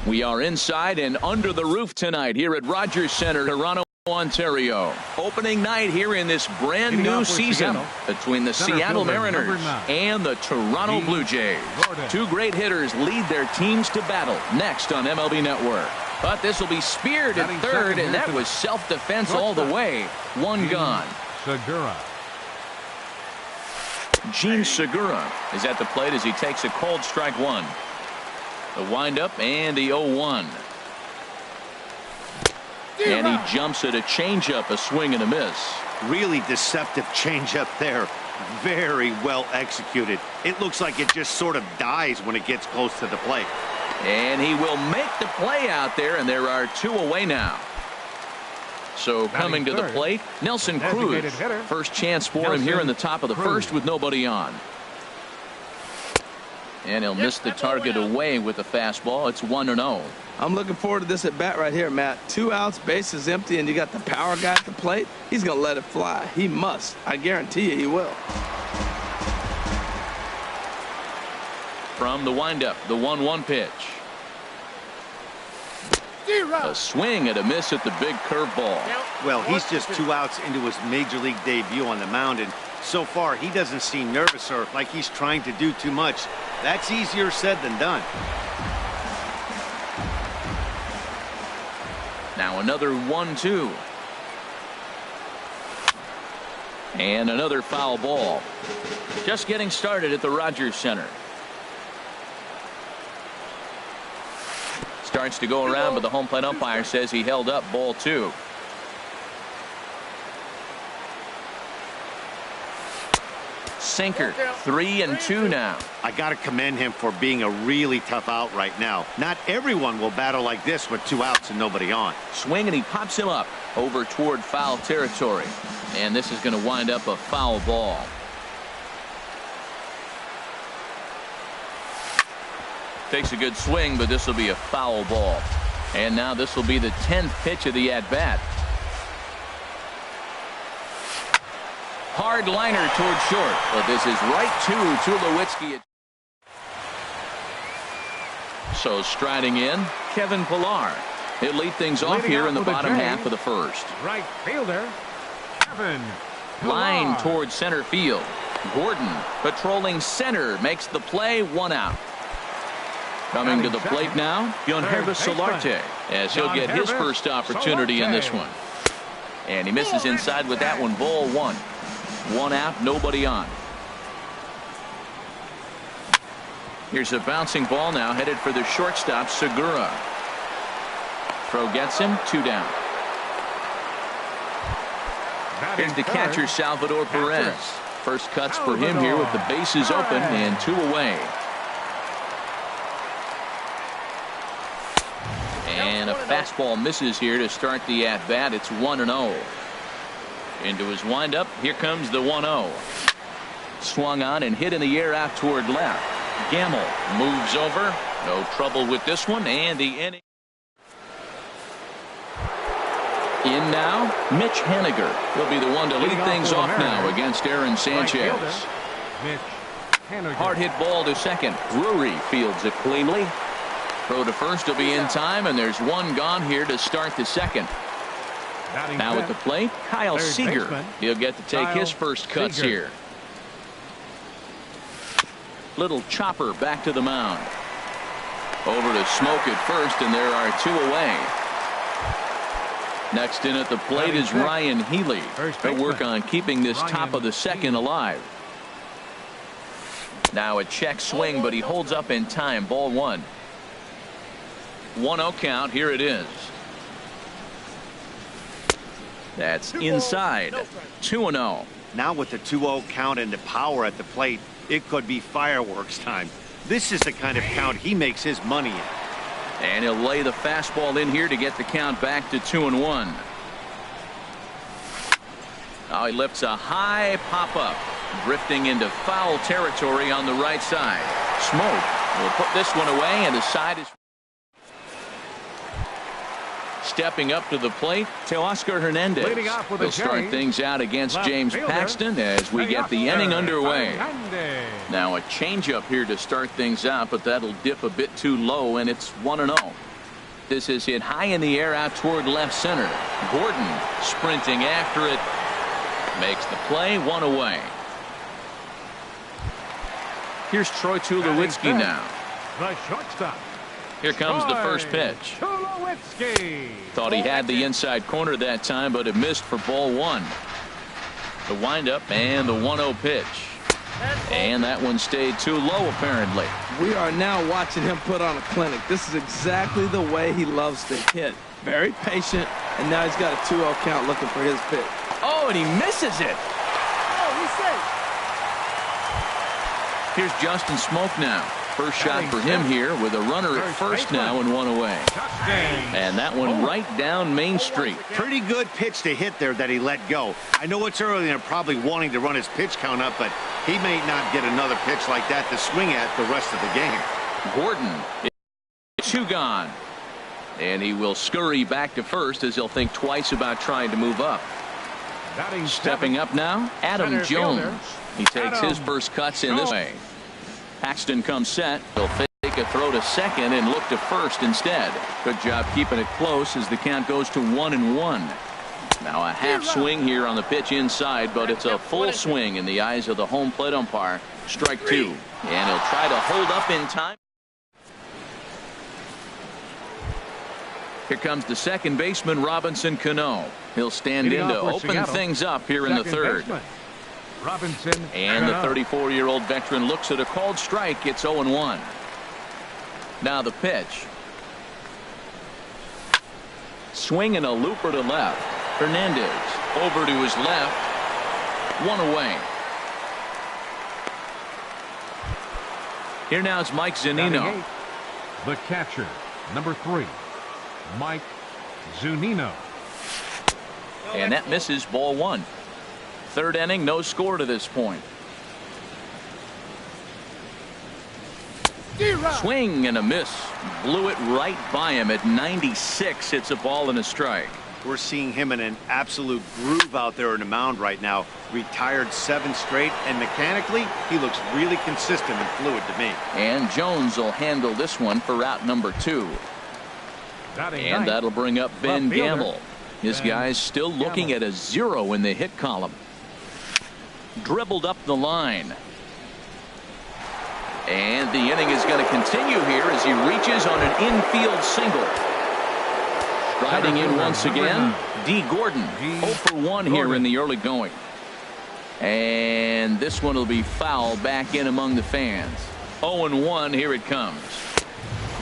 We are inside and under the roof tonight here at Rogers Centre, Toronto, Ontario. Opening night here in this brand new season between the Seattle Mariners and the Toronto Blue Jays. Two great hitters lead their teams to battle next on MLB Network. But this will be speared at third, and that was self-defense all the way. One gone. Segura. Jean Segura is at the plate as he takes a cold strike one. The windup and the 0-1. And he jumps at a changeup, a swing and a miss. Really deceptive changeup there. Very well executed. It looks like it just sort of dies when it gets close to the plate. And he will make the play out there, and there are two away now. So coming to the plate, Nelson Cruz. First chance for him here in the top of the first with nobody on. And he'll miss the target away with the fastball. It's 1-0. I'm looking forward to this at bat right here, Matt. 2 outs, bases empty, and you got the power guy at the plate. He's going to let it fly. He must. I guarantee you he will. From the windup, the 1-1 pitch. A swing and a miss at the big curveball. Well, he's just 2 outs into his major league debut on the mound, and so far he doesn't seem nervous or like he's trying to do too much. That's easier said than done. Now another 1-2. And another foul ball. Just getting started at the Rogers Centre. Starts to go around, but the home plate umpire says he held up ball 2. Sinker, 3-2 now. I got to commend him for being a really tough out right now. Not everyone will battle like this with 2 outs and nobody on. Swing, and he pops him up over toward foul territory. And this is going to wind up a foul ball. Takes a good swing, but this will be a foul ball. And now this will be the 10th pitch of the at-bat. Hard liner toward short, but this is right to Tulowitzki. So striding in, Kevin Pillar. He'll lead things off here in the bottom half of the first. Right fielder, Kevin Pillar. Line toward center field. Gordon patrolling center makes the play, 1 out. Coming to the plate now, Yangervis Solarte, as he'll get his first opportunity in this one. And he misses inside with that one, ball 1. 1 out, nobody on. Here's a bouncing ball now headed for the shortstop, Segura. Throw gets him, 2 down. Here's the catcher, Salvador Perez. First cuts for him here with the bases open and 2 away. And a fastball misses here to start the at-bat. It's 1-0. Into his windup. Here comes the 1-0. Swung on and hit in the air out toward left. Gamble moves over. No trouble with this one. And the inning. In now, Mitch Haniger. He'll be the one to lead things off now against Aaron Sanchez. Hard hit ball to second. Drury fields it cleanly. Throw to first will be in time, and there's 1 gone here to start the second. Now at the plate, Kyle Seager. He'll get to take his first cuts here. Little chopper back to the mound. Over to Smoke at first, and there are 2 away. Next in at the plate is Ryan Healy. He'll work on keeping this top of the second alive. Now a check swing, but he holds up in time. Ball 1. 1-0 count. Here it is. That's inside. 2-0. Now with the 2-0 count and the power at the plate, it could be fireworks time. This is the kind of count he makes his money in. And he'll lay the fastball in here to get the count back to 2-1. Now he lifts a high pop-up, drifting into foul territory on the right side. Smoke will put this one away, and the side is stepping up to the plate, Teoscar Hernandez. He'll start things out against James Paxton as we get the inning underway. Now a changeup here to start things out, but that'll dip a bit too low, and it's 1-0. This is hit high in the air out toward left center. Gordon sprinting after it. Makes the play, 1 away. Here's Troy Tulowitzki now. The shortstop. Here comes the first pitch. Tulowitzki. Thought he had the inside corner that time, but it missed for ball 1. The windup and the 1-0 pitch. And that one stayed too low, apparently. We are now watching him put on a clinic. This is exactly the way he loves to hit. Very patient, and now he's got a 2-0 count looking for his pitch. Oh, and he misses it. Oh, he's safe. Here's Justin Smoak now. First shot for him here with a runner at first now and 1 away. And that one right down Main Street. Pretty good pitch to hit there that he let go. I know it's early and they're probably wanting to run his pitch count up, but he may not get another pitch like that to swing at the rest of the game. Gordon, 2 gone. And he will scurry back to first as he'll think twice about trying to move up. Stepping up now, Adam Jones. He takes his first cuts in this way. Paxton comes set. He'll fake a throw to second and look to first instead. Good job keeping it close as the count goes to 1-1. Now a half swing here on the pitch inside, but it's a full swing in the eyes of the home plate umpire. Strike 2. And he'll try to hold up in time. Here comes the second baseman, Robinson Cano. He'll stand in to open things up here in the third. Robinson and the 34-year-old veteran looks at a called strike. It's 0-1. Now the pitch. Swing and a looper to left. Hernandez over to his left. 1 away. Here now is Mike Zunino. The catcher, number 3, Mike Zunino. And that misses, ball 1. Third inning, no score to this point. Swing and a miss. Blew it right by him at 96. It's a ball and a strike. We're seeing him in an absolute groove out there in the mound right now. Retired 7 straight, and mechanically, he looks really consistent and fluid to me. And Jones will handle this one for route number 2. And that'll bring up Ben Gamble. His guy's still looking at a 0 in the hit column. Dribbled up the line. And the inning is going to continue here as he reaches on an infield single. Striding in once again, D. Gordon. 0 for 1 here in the early going. And this one will be foul back in among the fans. 0-1, here it comes.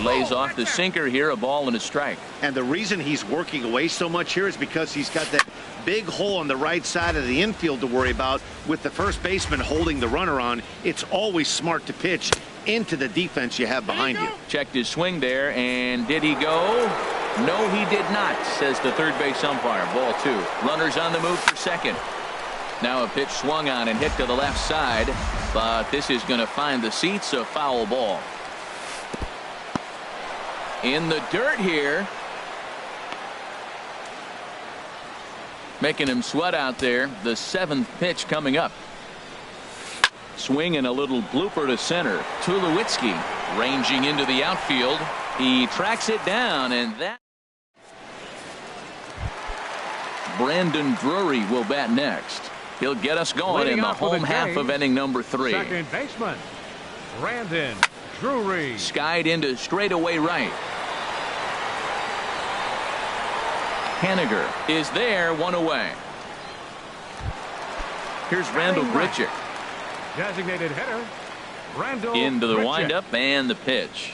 Lays off the sinker here, a ball and a strike. And the reason he's working away so much here is because he's got that big hole on the right side of the infield to worry about. With the first baseman holding the runner on, it's always smart to pitch into the defense you have behind you. Checked his swing there, and did he go? No, he did not, says the third base umpire. Ball 2. Runners on the move for second. Now a pitch swung on and hit to the left side, but this is going to find the seats, a foul ball. In the dirt here. Making him sweat out there. The 7th pitch coming up. Swing and a little blooper to center. Tulowitzki ranging into the outfield. He tracks it down, and that. Brandon Drury will bat next. He'll get us going in the home half of inning number 3. Second baseman, Brandon Drury. Skied into straightaway right. Haniger is there, 1 away. Here's Randall Grichuk. Designated hitter, Randall into the Grichuk. windup and the pitch.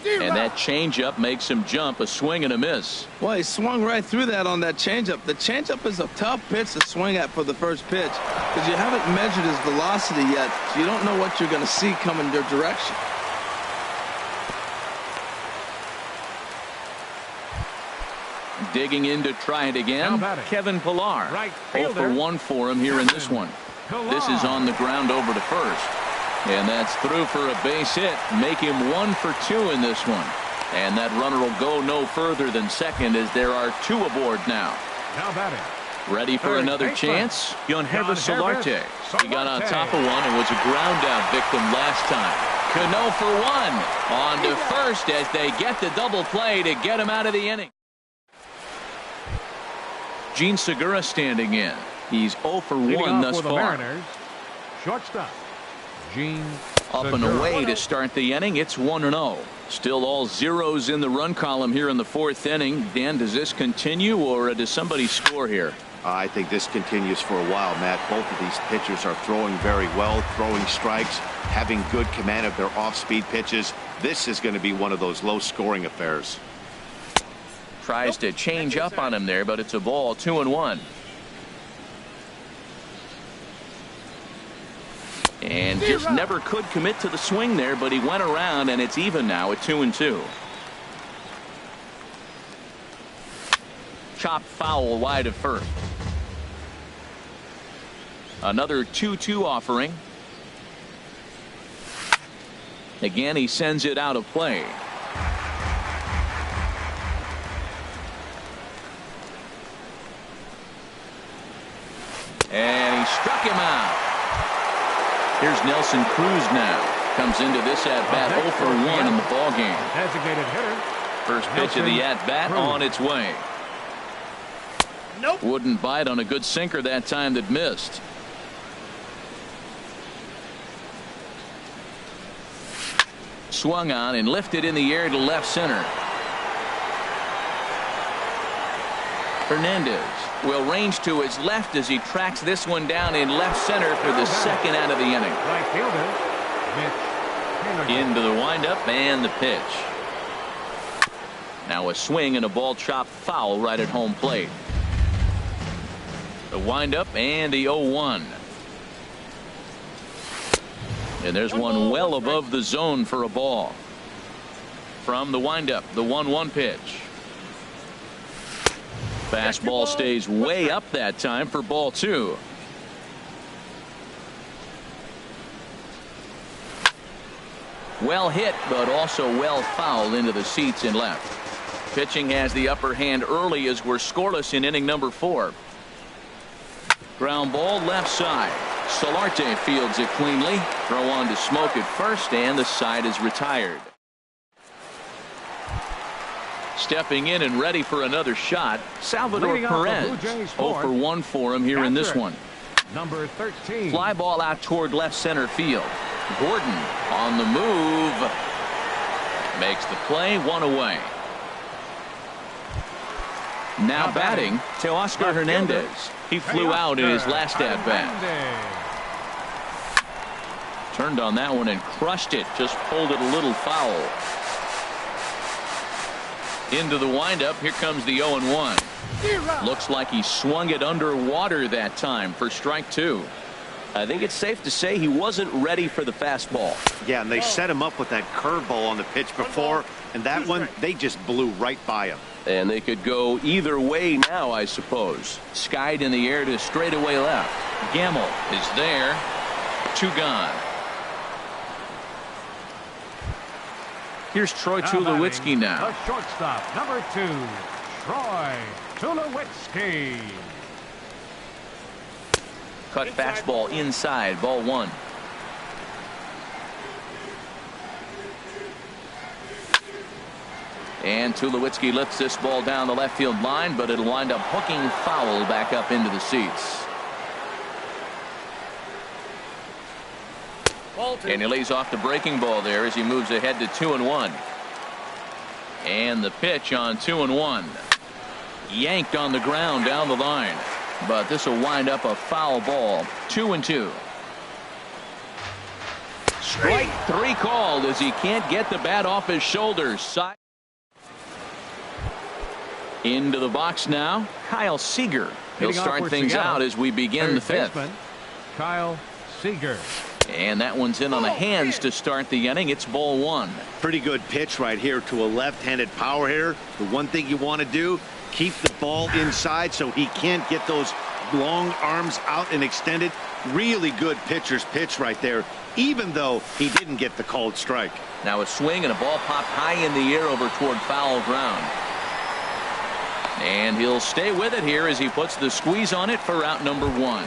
And that changeup makes him jump. A swing and a miss. Well, he swung right through that on that changeup. The changeup is a tough pitch to swing at for the first pitch because you haven't measured his velocity yet, so you don't know what you're going to see coming your direction. Digging in to try it again, Kevin Pillar. 0 for 1 for him here in this one. This is on the ground over to first. And that's through for a base hit. Make him 1 for 2 in this one. And that runner will go no further than second as there are 2 aboard now. Ready for another chance? Yangervis Solarte. He got on top of one and was a ground out victim last time. Cano for one. On to first as they get the double play to get him out of the inning. Gene Segura standing in. He's 0 for 1 thus for the far. Mariners, shortstop, Gene Up and Segura. away to start the inning. It's 1-0. Still all zeros in the run column here in the fourth inning. Dan, does this continue or does somebody score here? I think this continues for a while, Matt. Both of these pitchers are throwing very well, throwing strikes, having good command of their off-speed pitches. This is going to be one of those low-scoring affairs. Tries to change up on him there, but it's a ball. 2-1. And just never could commit to the swing there, but he went around, and it's even now at 2-2. Chopped foul wide of first. Another 2-2 offering. Again, he sends it out of play. And he struck him out. Here's Nelson Cruz now. Comes into this at-bat 0 for 1 in the ballgame. Designated hitter. First pitch of the at-bat on its way. Nope. Wouldn't bite on a good sinker that time that missed. Swung on and lifted in the air to left center. Hernandez will range to his left as he tracks this one down in left center for the second out of the inning. Right fielder, Mitch Haniger. Into the windup and the pitch. Now a swing and a ball chopped foul right at home plate. The windup and the 0-1. And there's one well above the zone for a ball. From the windup, the 1-1 pitch. Fastball stays way up that time for ball 2. Well hit, but also well fouled into the seats in left. Pitching has the upper hand early as we're scoreless in inning number 4. Ground ball left side. Solarte fields it cleanly. Throw on to Smoke at first, and the side is retired. Stepping in and ready for another shot, Salvador Leading off the Perez. Blue Jays 0 for 1 for him here in this Catcher. one. Number 13. Fly ball out toward left center field. Gordon on the move. Makes the play, 1 away. Now batting, Teoscar Left Hernandez. He flew out in his last Teoscar at-bat. Hernandez. Turned on that one and crushed it. Just pulled it a little foul. Into the windup. Here comes the 0-1. Looks like he swung it underwater that time for strike 2. I think it's safe to say he wasn't ready for the fastball. Yeah, and they set him up with that curveball on the pitch before, and that one, they just blew right by him. And they could go either way now, I suppose. Skied in the air to straightaway left. Gamble is there. 2 gone. Here's Troy Tulowitzki now. The shortstop, number 2, Troy Tulowitzki. Cut fastball inside, ball 1. And Tulowitzki lifts this ball down the left field line, but it'll wind up hooking foul back up into the seats. And he lays off the breaking ball there as he moves ahead to 2-1. And the pitch on 2-1. Yanked on the ground down the line. But this will wind up a foul ball. 2-2. Strike 3 called as he can't get the bat off his shoulders. Side into the box now, Kyle Seager. He'll start things out as we begin the 5th. Kyle Seager. And that one's in on the hands to start the inning. It's ball 1. Pretty good pitch right here to a left-handed power hitter. The one thing you want to do, keep the ball inside so he can't get those long arms out and extended. Really good pitcher's pitch right there, even though he didn't get the called strike. Now a swing and a ball popped high in the air over toward foul ground. And he'll stay with it here as he puts the squeeze on it for out number 1.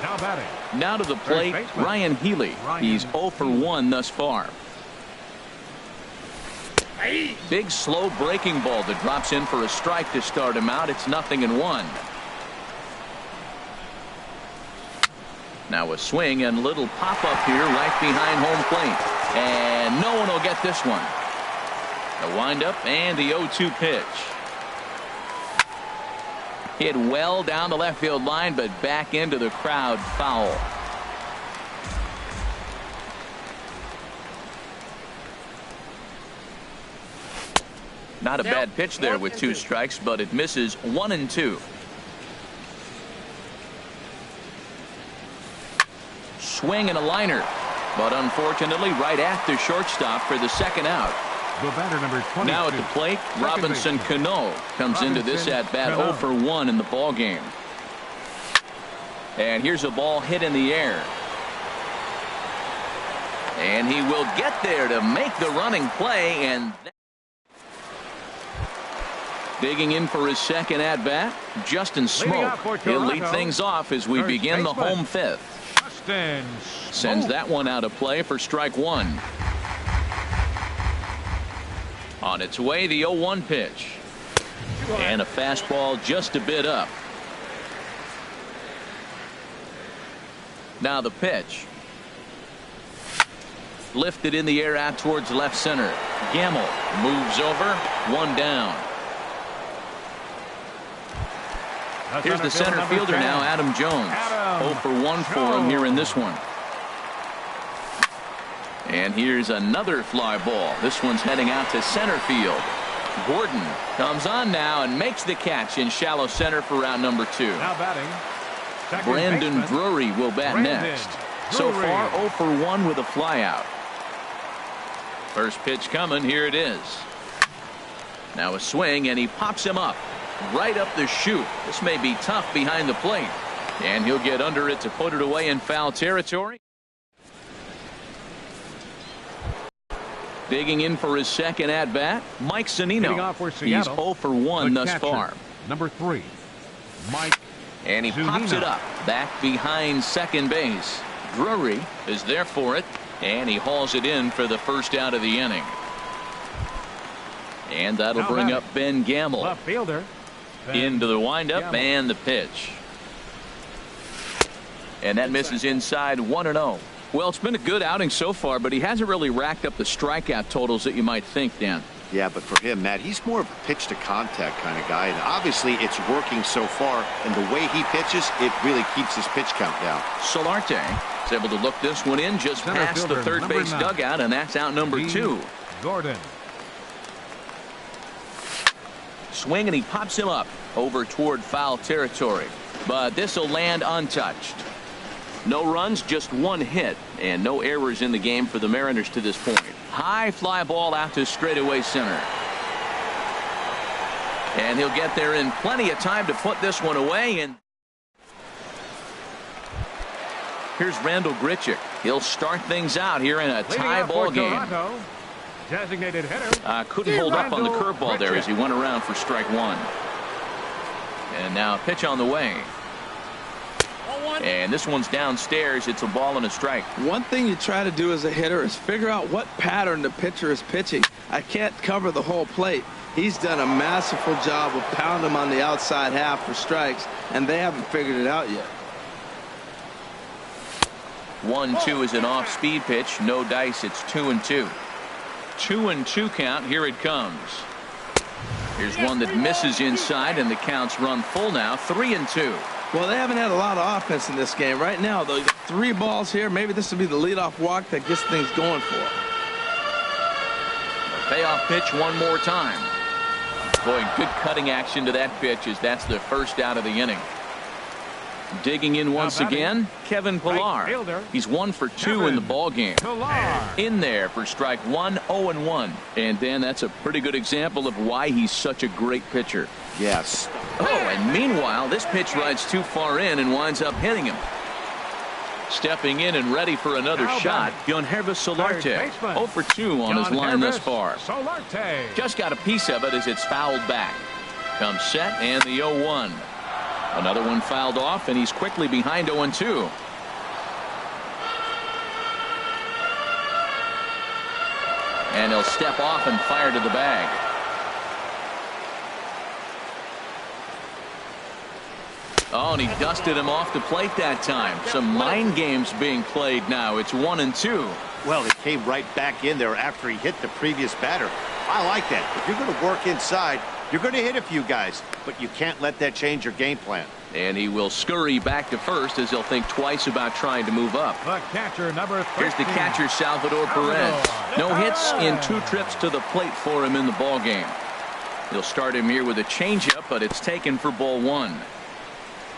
Now batting. Now to the plate, Ryan Healy. He's 0 for 1 thus far. Big slow breaking ball that drops in for a strike to start him out. It's 0-1. Now a swing and little pop up here right behind home plate. And no one will get this one. The windup and the 0-2 pitch. Hit well down the left field line, but back into the crowd, foul. Not a bad pitch there with 2 strikes, but it misses 1-2. Swing and a liner, but unfortunately right at the shortstop for the second out. The batter, number 22. Now at the plate, Robinson Cano comes into this at bat 0 for 1 in the ball game. And here's a ball hit in the air. And he will get there to make the running play. And digging in for his second at bat, Justin Smoke. He'll lead things off as we begin the home fifth. Sends that one out of play for strike 1. On its way, the 0-1 pitch. And a fastball just a bit up. Now the pitch. Lifted in the air out towards left center. Gamble moves over. 1 down. Here's the center fielder now, Adam Jones. 0 for 1 for him here in this one. And here's another fly ball. This one's heading out to center field. Gordon comes on now and makes the catch in shallow center for round number 2. Now batting, Brandon Drury will bat next. So far 0 for 1 with a flyout. First pitch coming. Here it is. Now a swing, and he pops him up right up the chute. This may be tough behind the plate, and he'll get under it to put it away in foul territory. Digging in for his second at bat, Mike Zunino. He's 0 for 1 thus far. Number 3, Mike. And he pops it up back behind second base. Drury is there for it, and he hauls it in for the first out of the inning. And that'll bring up Ben Gamble. Left fielder. Into the windup and the pitch. And that misses inside 1-0. Well, it's been a good outing so far, but he hasn't really racked up the strikeout totals that you might think, Dan. Yeah, but for him, Matt, he's more of a pitch to contact kind of guy, and obviously it's working so far, and the way he pitches, it really keeps his pitch count down. Solarte is able to look this one in just past the third base dugout, and that's out number 2. Gordon. Swing, and he pops him up over toward foul territory, but this will land untouched. No runs, just 1 hit, and no errors in the game for the Mariners to this point. High fly ball out to straightaway center. And he'll get there in plenty of time to put this one away. And here's Randall Grichuk. He'll start things out here in a tie ball game. Designated hitter. Couldn't hold up on the curveball there as he went around for strike 1. And now pitch on the way. And this one's downstairs. It's a ball and a strike. One thing you try to do as a hitter is figure out what pattern the pitcher is pitching. I can't cover the whole plate. He's done a masterful job of pounding him on the outside half for strikes, and they haven't figured it out yet. 1-2 is an off-speed pitch. No dice. It's 2-2. 2-2 count. Here it comes. Here's one that misses inside, and the count's run full now. 3-2. Well, they haven't had a lot of offense in this game. Right now, though, 3 balls here. Maybe this will be the leadoff walk that gets things going for them. Payoff pitch one more time. Boy, good cutting action to that pitch as that's the first out of the inning. Digging in once again, Kevin Pillar. He's 1 for 2 in the ball game. In there for strike 1, 0-1. And Dan, that's a pretty good example of why he's such a great pitcher. Yes. Oh, and meanwhile, this pitch rides too far in and winds up hitting him. Stepping in and ready for another shot, Yangervis Solarte. 0 for 2 on his line thus far. Just got a piece of it as it's fouled back. Comes set and the 0-1. Another one fouled off, and he's quickly behind 0-2. And he'll step off and fire to the bag. Oh, and he dusted him off the plate that time. Some mind games being played now. It's 1-2. Well, he came right back in there after he hit the previous batter. I like that. If you're going to work inside, you're going to hit a few guys, but you can't let that change your game plan. And he will scurry back to first as he'll think twice about trying to move up. The catcher, number 13. Here's the catcher, Salvador Perez. No hits in 2 trips to the plate for him in the ball game. He'll start him here with a changeup, but it's taken for ball 1.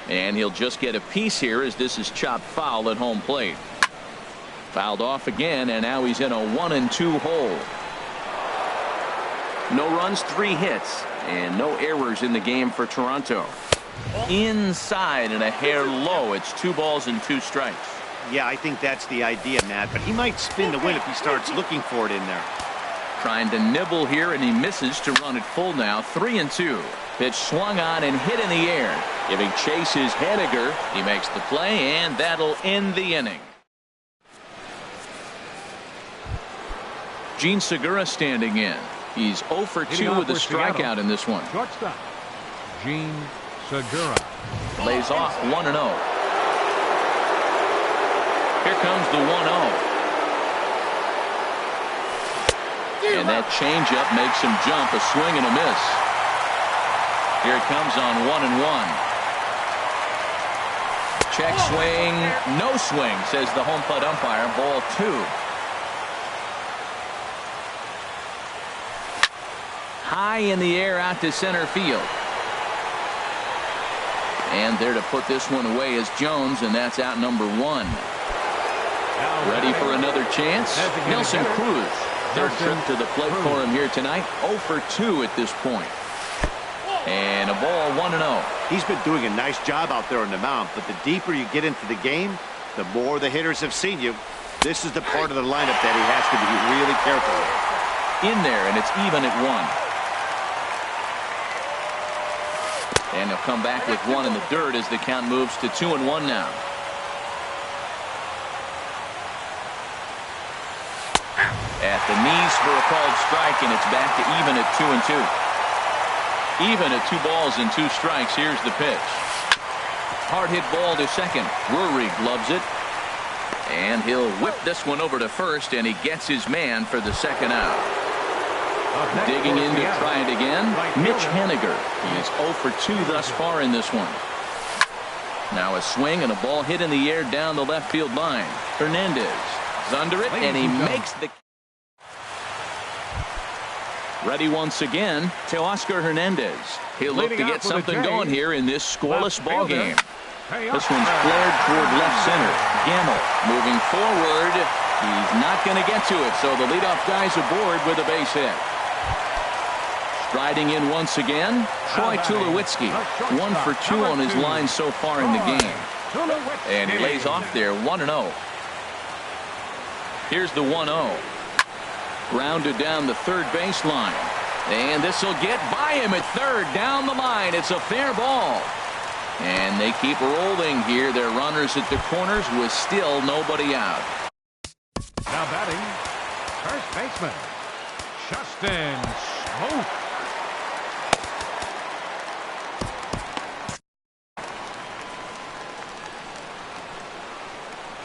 And he'll just get a piece here as this is chopped foul at home plate. Fouled off again, and now he's in a 1-2 hole. No runs, 3 hits, and no errors in the game for Toronto. Inside and a hair low. It's 2 balls and 2 strikes. Yeah, I think that's the idea, Matt, but he might spin the win if he starts looking for it in there. Trying to nibble here, and he misses to run it full now. 3-2. Pitch swung on and hit in the air. Giving chase is Henniger. He makes the play, and that'll end the inning. Gene Segura standing in. He's 0 for 2 with a strikeout in this one. Shortstop, Gene Segura. Lays off 1-0. Here comes the 1-0. And that changeup makes him jump. A swing and a miss. Here it comes on 1-1. Check swing. No swing, says the home plate umpire. Ball 2. High in the air out to center field. And there to put this one away is Jones, and that's out number 1. Ready for another chance? Nelson Cruz. 3rd trip to the plate for him here tonight. 0 for 2 at this point. And a ball 1-0. He's been doing a nice job out there on the mound, but the deeper you get into the game, the more the hitters have seen you. This is the part of the lineup that he has to be really careful with. In there, and it's even at 1. And he'll come back with 1 in the dirt as the count moves to 2-1 now. At the knees for a called strike, and it's back to even at 2-2. Even at 2 balls and 2 strikes. Here's the pitch. Hard hit ball to second. Drury gloves it. And he'll whip this one over to first, and he gets his man for the 2nd out. Digging in to try it again, Mitch Henniger. He is 0 for 2 thus far in this one. Now a swing and a ball hit in the air down the left field line. Hernandez is under it, and he makes the... Ready once again, Teoscar Hernandez. He'll look to get something going here in this scoreless ball game. This one's flared toward left center. Gamble moving forward. He's not going to get to it, so the leadoff guy's aboard with a base hit. Striding in once again, Troy Tulowitzki. 1 for 2 on his line so far in the game. And he lays off there, 1-0. Here's the 1-0. Grounded down the third baseline. And this will get by him at third. Down the line. It's a fair ball. And they keep rolling here. Their runners at the corners with still nobody out. Now batting, first baseman, Justin Smoak.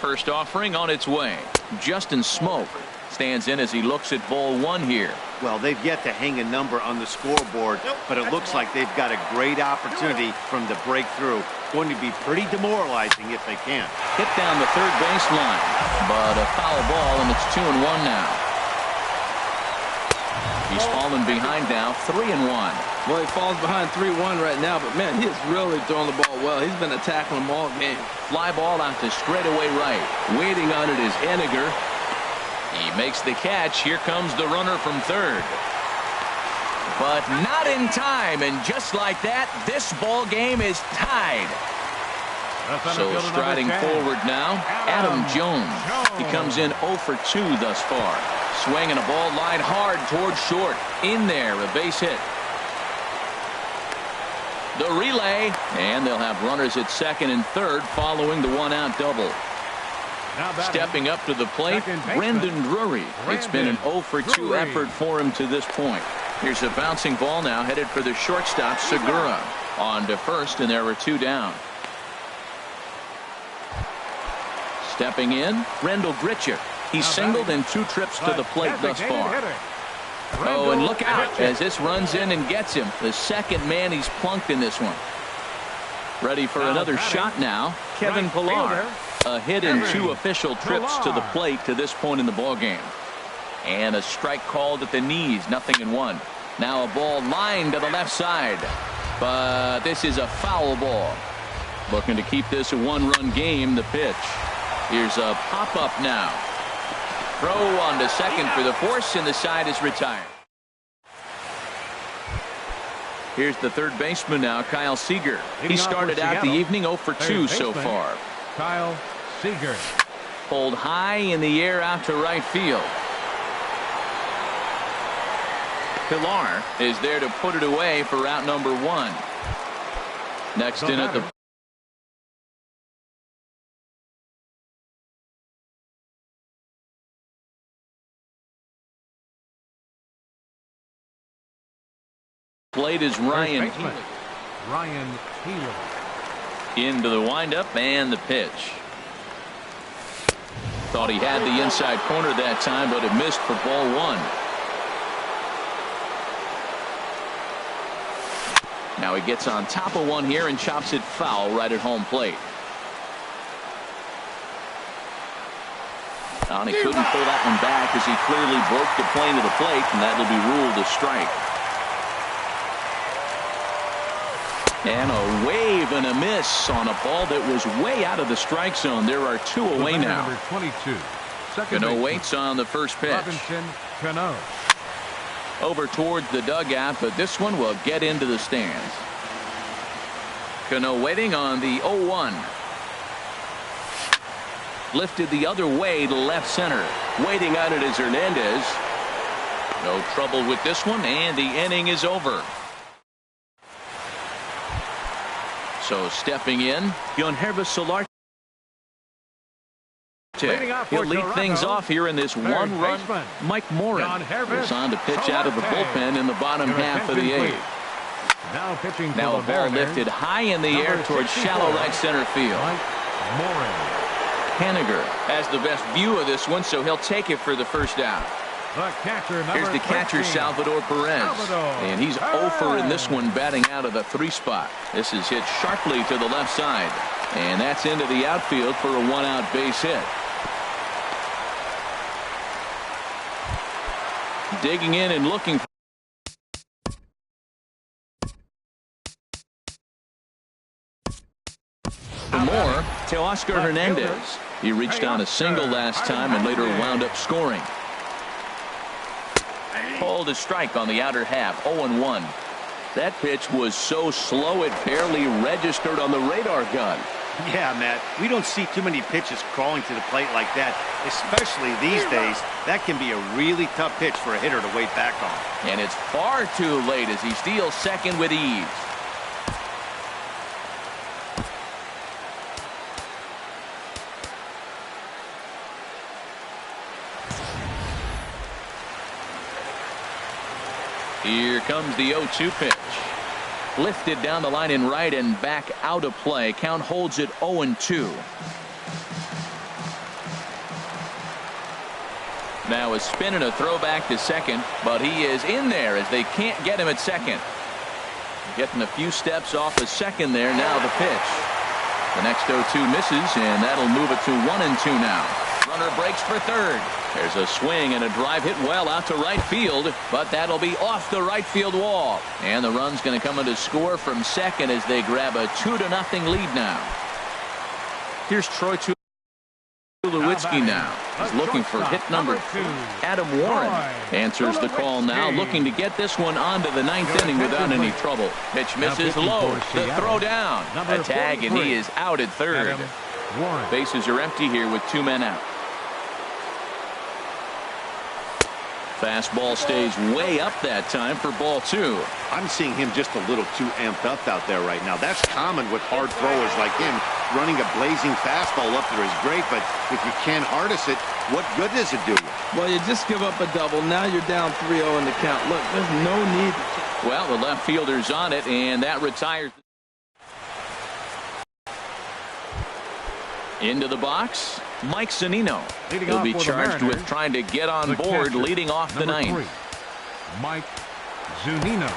First offering on its way. Justin Smoak stands in as he looks at ball 1 here. Well, they've yet to hang a number on the scoreboard, but it looks like they've got a great opportunity from the breakthrough. Going to be pretty demoralizing if they can. Hit down the third baseline, but a foul ball, and it's 2-1 now. He's fallen behind now, 3-1. Well, he falls behind 3-1 right now, but man, he is really throwing the ball well. He's been attacking them all game. Fly ball out to straightaway right. Waiting on it is Henniger. He makes the catch. Here comes the runner from third. But not in time, and just like that, this ball game is tied. So striding forward now, Adam Jones. He comes in 0 for 2 thus far. Swinging a ball line hard towards short. In there, a base hit. The relay, and they'll have runners at second and third following the one-out double. Stepping up to the plate, Brandon Drury. It's been an 0 for 2 effort for him to this point. Here's a bouncing ball now headed for the shortstop, Segura. On to first, and there were 2 down. Stepping in, Rendell Grichuk. He's singled in 2 trips to the plate thus far. Oh, and look out as this runs in and gets him. The second man he's plunked in this one. Ready for another shot now, Kevin Pillar. A hit in 2 official trips to the plate to this point in the ballgame. And a strike called at the knees, 0-1. Now a ball lined to the left side. But this is a foul ball. Looking to keep this a 1-run game, the pitch. Here's a pop-up now. Throw on to second for the force, and the side is retired. Here's the third baseman now, Kyle Seager. He started out the evening 0 for 2 so far. Kyle Seager. Pulled high in the air out to right field. Pillar is there to put it away for out number 1. Next in at the plate is Ryan Healy. Ryan Healy. Into the windup and the pitch. Thought he had the inside corner that time, but it missed for ball 1. Now he gets on top of one here and chops it foul right at home plate. And he couldn't pull that one back as he clearly broke the plane of the plate, and that will be ruled a strike. And a wave and a miss on a ball that was way out of the strike zone. There are 2 away now. Number 22. Cano waits on the first pitch. Robinson Cano. Over towards the dugout, but this one will get into the stands. Cano waiting on the 0-1. Lifted the other way to left center. Waiting on it is Hernandez. No trouble with this one, and the inning is over. So stepping in, Yangervis Solarte. He'll lead things off here in this 1-run. Mike Morin is on to pitch out of the bullpen in the bottom half of the 8th. Now a ball lifted high in the air towards shallow right center field. Haniger has the best view of this one, so he'll take it for the first out. Here's the catcher, Salvador Perez. And he's 0 for in this one, batting out of the 3 spot. This is hit sharply to the left side. And that's into the outfield for a 1-out base hit. Digging in and looking for more, Teoscar Hernandez. He reached on a single last time and later wound up scoring. Called a strike on the outer half, 0-1. That pitch was so slow it barely registered on the radar gun. Yeah, Matt, we don't see too many pitches crawling to the plate like that, especially these days. That can be a really tough pitch for a hitter to wait back on. And it's far too late as he steals second with ease. Here comes the 0-2 pitch. Lifted down the line in right and back out of play. Count holds it 0-2. Now a spin and a throw back to second, but he is in there as they can't get him at second. Getting a few steps off the second there. Now the pitch. The next 0-2 misses, and that'll move it to 1-2 now. Runner breaks for third. There's a swing and a drive hit well out to right field, but that'll be off the right field wall. And the run's going to come in to score from second as they grab a 2-0 lead now. Here's Troy Tulowitzki now. He's looking for hit number 2. Adam Warren answers the call now, looking to get this one onto the 9th inning without any trouble. Pitch misses low. The throw down. A tag, and he is out at third. Bases are empty here with 2 men out. Fastball stays way up that time for ball 2. I'm seeing him just a little too amped up out there right now. That's common with hard throwers like him. Running a blazing fastball up there is great, but if you can't harness it, what good does it do you? Well, you just give up a double. Now you're down 3-0 in the count. Look, there's no need. Well, the left fielder's on it, and that retires. Into the box, Mike Zunino. He'll be charged with trying to get on board, leading off the ninth. 3, Mike Zunino.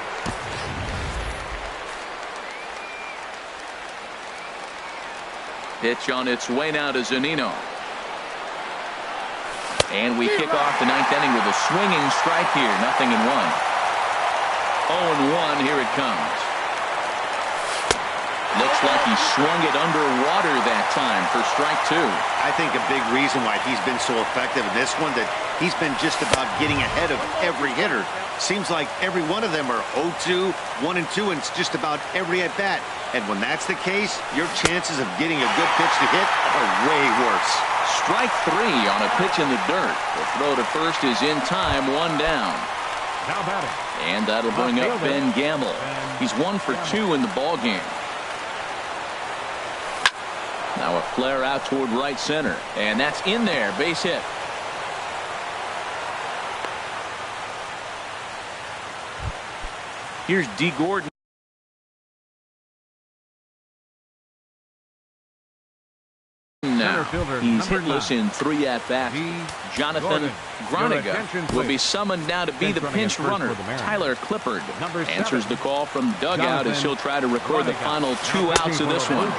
Pitch on its way now to Zunino. And we kick off the ninth inning with a swinging strike here. 0-1. 0-1, here it comes. Looks like he swung it underwater that time for strike 2. I think a big reason why he's been so effective in this one, that he's been just about getting ahead of every hitter. Seems like every one of them are 0-2, 1-2, and it's just about every at-bat. And when that's the case, your chances of getting a good pitch to hit are way worse. Strike 3 on a pitch in the dirt. The throw to first is in time, 1 down. Now batting. And that'll bring up Ben Gamble. He's 1 for 2 in the ball game. Now a flare out toward right center, and that's in there, base hit. Here's D. Gordon. Now he's hitless in 3 at-bats. Jonathan Groniga will be summoned now to be the pinch runner. Tyler Clippard answers the call from dugout as he'll try to record the final 2 outs of this one.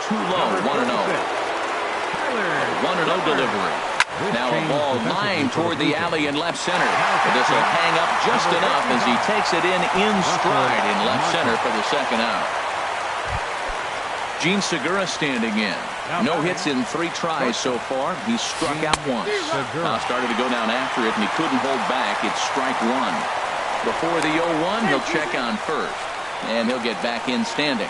Too low, 1-0. 1-0 delivery. Now a ball lined toward the alley in left center. This will hang up just enough as he takes it in stride in left center for the second out. Gene Segura standing in. No hits in 3 tries so far. He's struck out once. Now started to go down after it, and he couldn't hold back. It's strike 1. Before the 0-1, he'll check on first, and he'll get back in standing.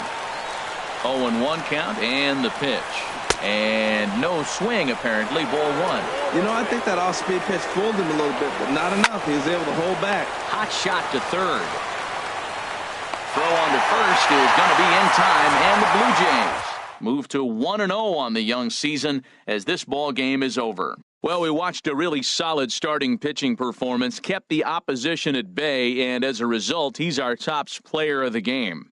0-1 count, and the pitch. And no swing, apparently, ball 1. You know, I think that off-speed pitch fooled him a little bit, but not enough. He was able to hold back. Hot shot to third. Throw on to first is going to be in time, and the Blue Jays move to 1-0 on the young season as this ball game is over. Well, we watched a really solid starting pitching performance, kept the opposition at bay, and as a result, he's our top player of the game.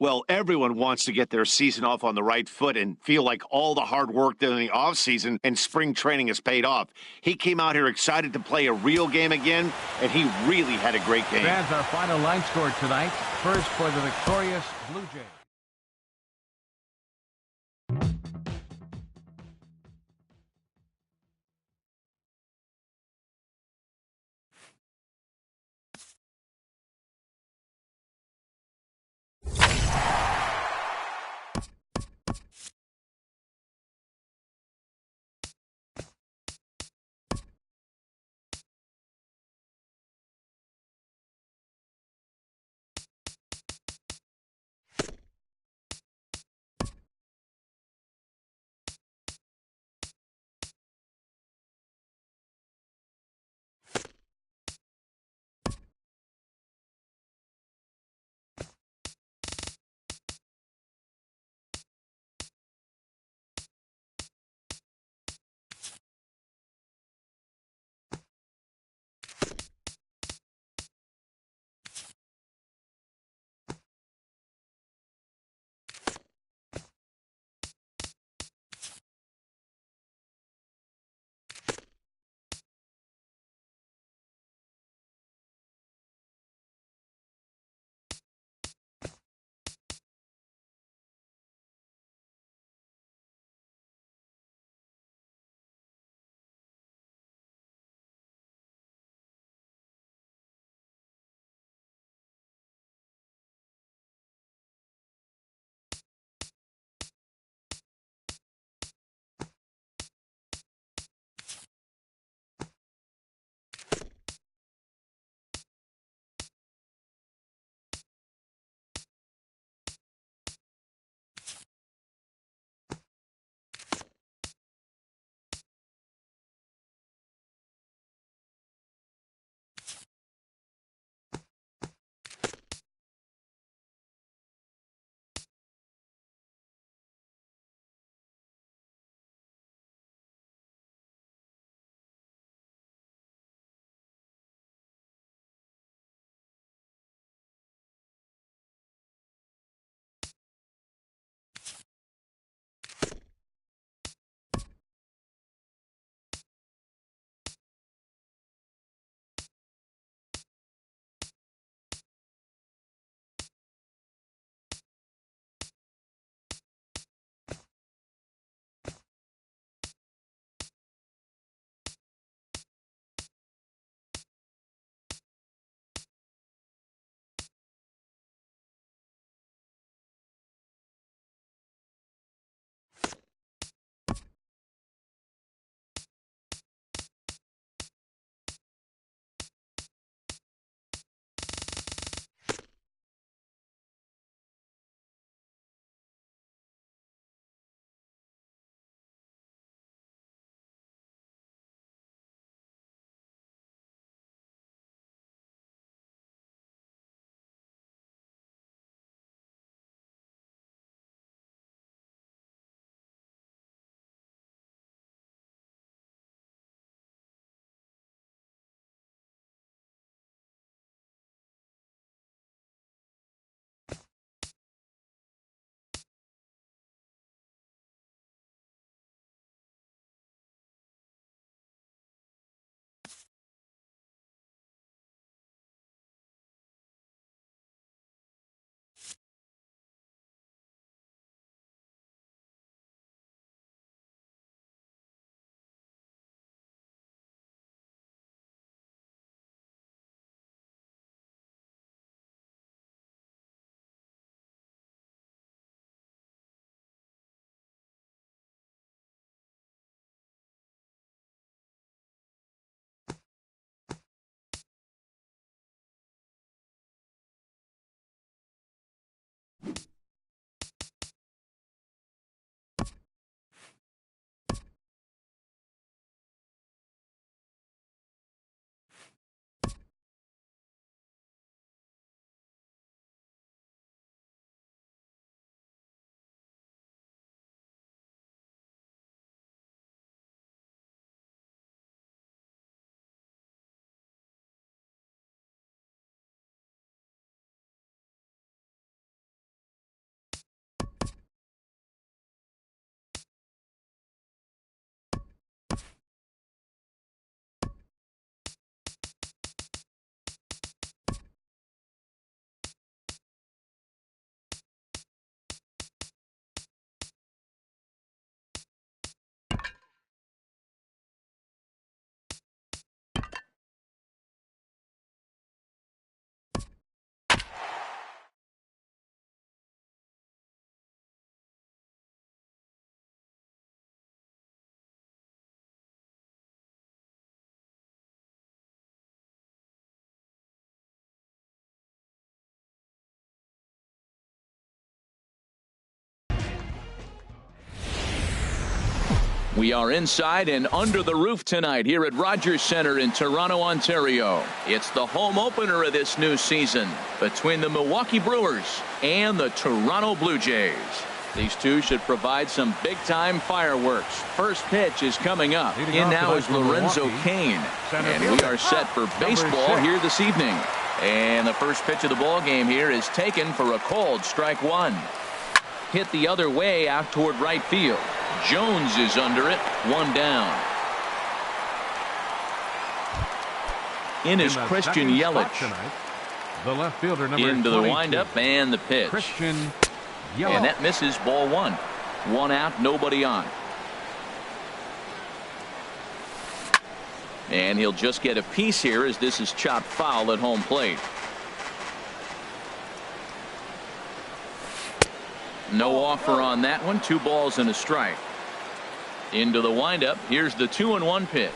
Well, everyone wants to get their season off on the right foot and feel like all the hard work done in the offseason and spring training has paid off. He came out here excited to play a real game again, and he really had a great game. Fans, our final line score tonight. First for the victorious Blue Jays. We are inside and under the roof tonight here at Rogers Centre in Toronto, Ontario. It's the home opener of this new season between the Milwaukee Brewers and the Toronto Blue Jays. These two should provide some big-time fireworks. First pitch is coming up. In now is Lorenzo Cain. And we are set for baseball here this evening. And the first pitch of the ball game here is taken for a called strike one. Hit the other way out toward right field. Jones is under it. One down. In is Christian Yelich. The left fielder, number into the 22. windup and the pitch. Christian Yelich. And that misses, ball one. One out, nobody on. And he'll just get a piece here as this is chopped foul at home plate. No offer on that one. 2 balls and a strike. Into the windup. Here's the 2-1 pitch.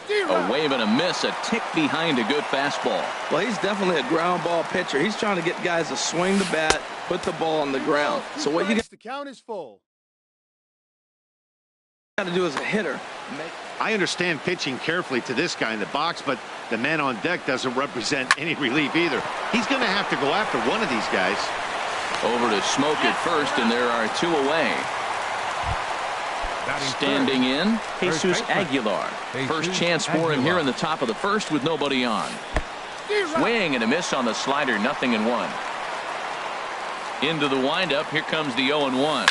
A wave and a miss, a tick behind a good fastball. Well, he's definitely a ground ball pitcher. He's trying to get guys to swing the bat, put the ball on the ground. So what you got The count is full. to do as a hitter. I understand pitching carefully to this guy in the box, but the man on deck doesn't represent any relief either. He's going to have to go after one of these guys. Over to Smoke at first, and there are 2 away. Standing in, Jesus Aguilar. First chance for him here in the top of the first with nobody on. Swing and a miss on the slider, 0-1. Into the windup, here comes the 0-1.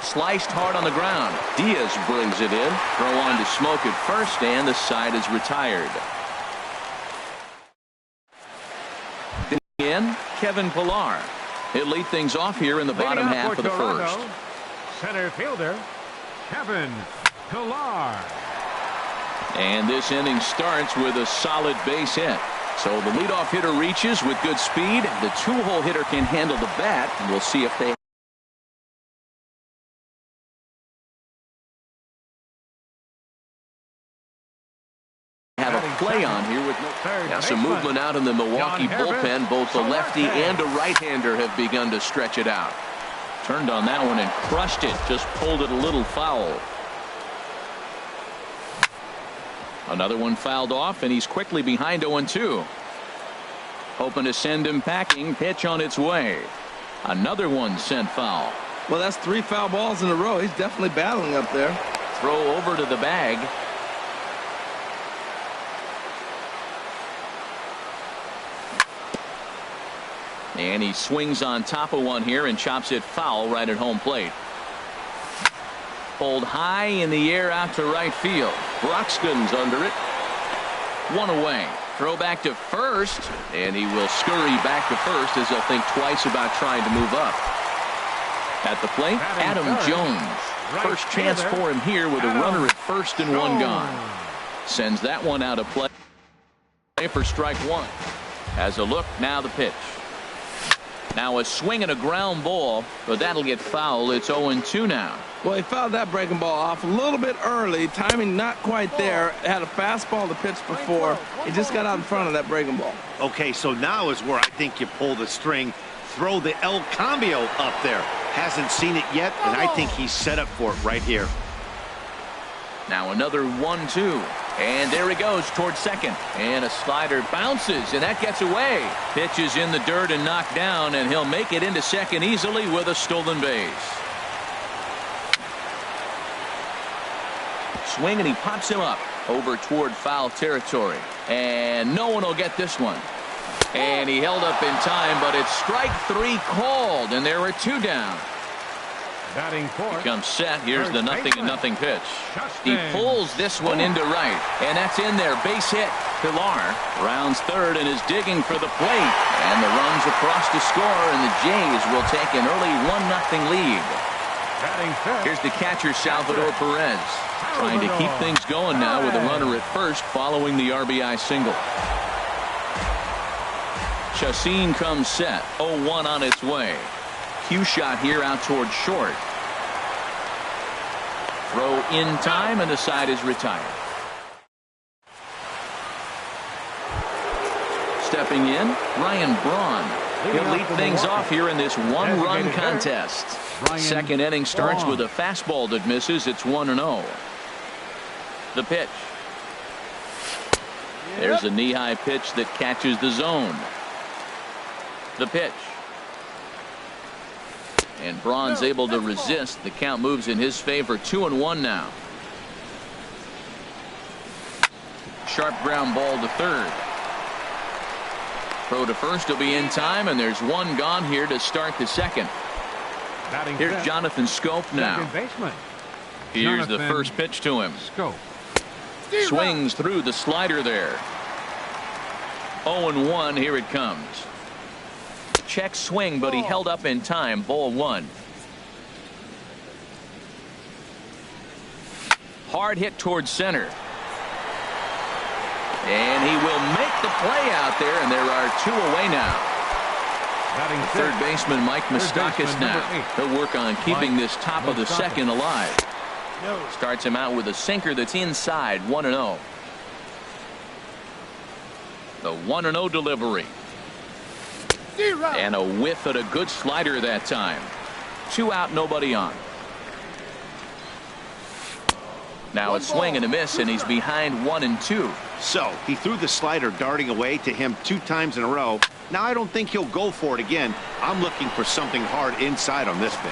Sliced hard on the ground. Diaz brings it in. Throw on to Smoke at first, and the side is retired. In, Kevin Pillar. He'll lead things off here in the bottom half of the first. Center fielder, Kevin Pillar. And this inning starts with a solid base hit. So the leadoff hitter reaches with good speed. The 2-hole hitter can handle the bat. We'll see if they have a play on here with some movement out in the Milwaukee bullpen. Both the lefty and a right-hander have begun to stretch it out. Turned on that one and crushed it. Just pulled it a little foul. Another one fouled off, and he's quickly behind 0-2. Hoping to send him packing. Pitch on its way. Another one sent foul. Well, that's 3 foul balls in a row. He's definitely battling up there. Throw over to the bag. And he swings on top of one here and chops it foul right at home plate. Pulled high in the air out to right field. Broxton's under it. 1 away. Throw back to first, and he will scurry back to first as he'll think twice about trying to move up. At the plate, Adam Jones. First chance for him here with a runner at first and 1 gone. Sends that one out of play for strike 1. As a look, now the pitch. Now a swing and a ground ball, but that'll get foul. It's 0-2 now. Well, he fouled that breaking ball off a little bit early. Timing not quite there. Had a fastball to pitch before. He just got out in front of that breaking ball. Okay, so now is where I think you pull the string. Throw the El Cambio up there. Hasn't seen it yet, and I think he's set up for it right here. Now another 1-2. And there he goes towards second. And a slider bounces, and that gets away. Pitch is in the dirt and knocked down, and he'll make it into second easily with a stolen base. Swing, and he pops him up over toward foul territory. And no one will get this one. And he held up in time, but it's strike 3 called, and there are 2 down. Batting fourth. Becomes set. Here's the 0-0 pitch. He pulls this one into right, and that's in there. Base hit. Pillar rounds third and is digging for the plate, and the runs across to score, and the Jays will take an early 1-0 lead. Batting fifth. Here's the catcher, Salvador Perez, trying to keep things going now with a runner at first following the RBI single. Chacin comes set. 0-1 on its way. Cue shot here out toward short. Throw in time, and the side is retired. Stepping in, Ryan Braun. He'll lead things off here in this one-run contest. Second inning starts with a fastball that misses. It's 1-0. The pitch. There's a knee-high pitch that catches the zone. The pitch. And Braun's able to resist. The count moves in his favor. 2-1 now. Sharp ground ball to third. Throw to first will be in time, and there's one gone here to start the second. Here's Jonathan Schoop now. Here's the first pitch to him. Swings through the slider there. 0-1. Here it comes. Check swing, but he held up in time. Ball one. Hard hit towards center. And he will make the play out there, and there are two away now. Third baseman Mike Moustakas now. He'll work on keeping this top of the second alive. Starts him out with a sinker that's inside. 1-0. The 1-0 delivery. And a whiff at a good slider that time. 2 out, nobody on. Now a swing and a miss, and he's behind 1-2. So he threw the slider darting away to him 2 times in a row. Now I don't think he'll go for it again. I'm looking for something hard inside on this pitch.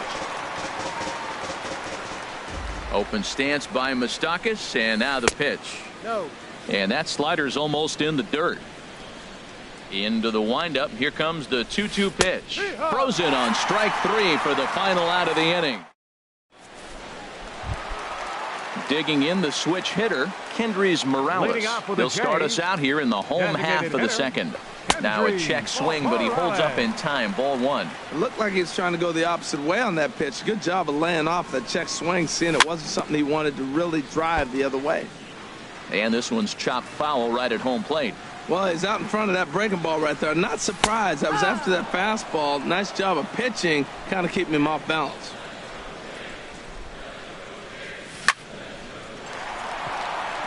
Open stance by Moustakas, and now the pitch. And that slider's almost in the dirt. Into the windup. Here comes the 2-2 pitch. Frozen on strike 3 for the final out of the inning. Digging in the switch hitter, Kendrys Morales. He'll start us out here in the home half of the second. Now a check swing, but he holds up in time. Ball one. It looked like he was trying to go the opposite way on that pitch. Good job of laying off that check swing, seeing it wasn't something he wanted to really drive the other way. And this one's chopped foul right at home plate. Well, he's out in front of that breaking ball right there. Not surprised. That was after that fastball. Nice job of pitching, kind of keeping him off balance.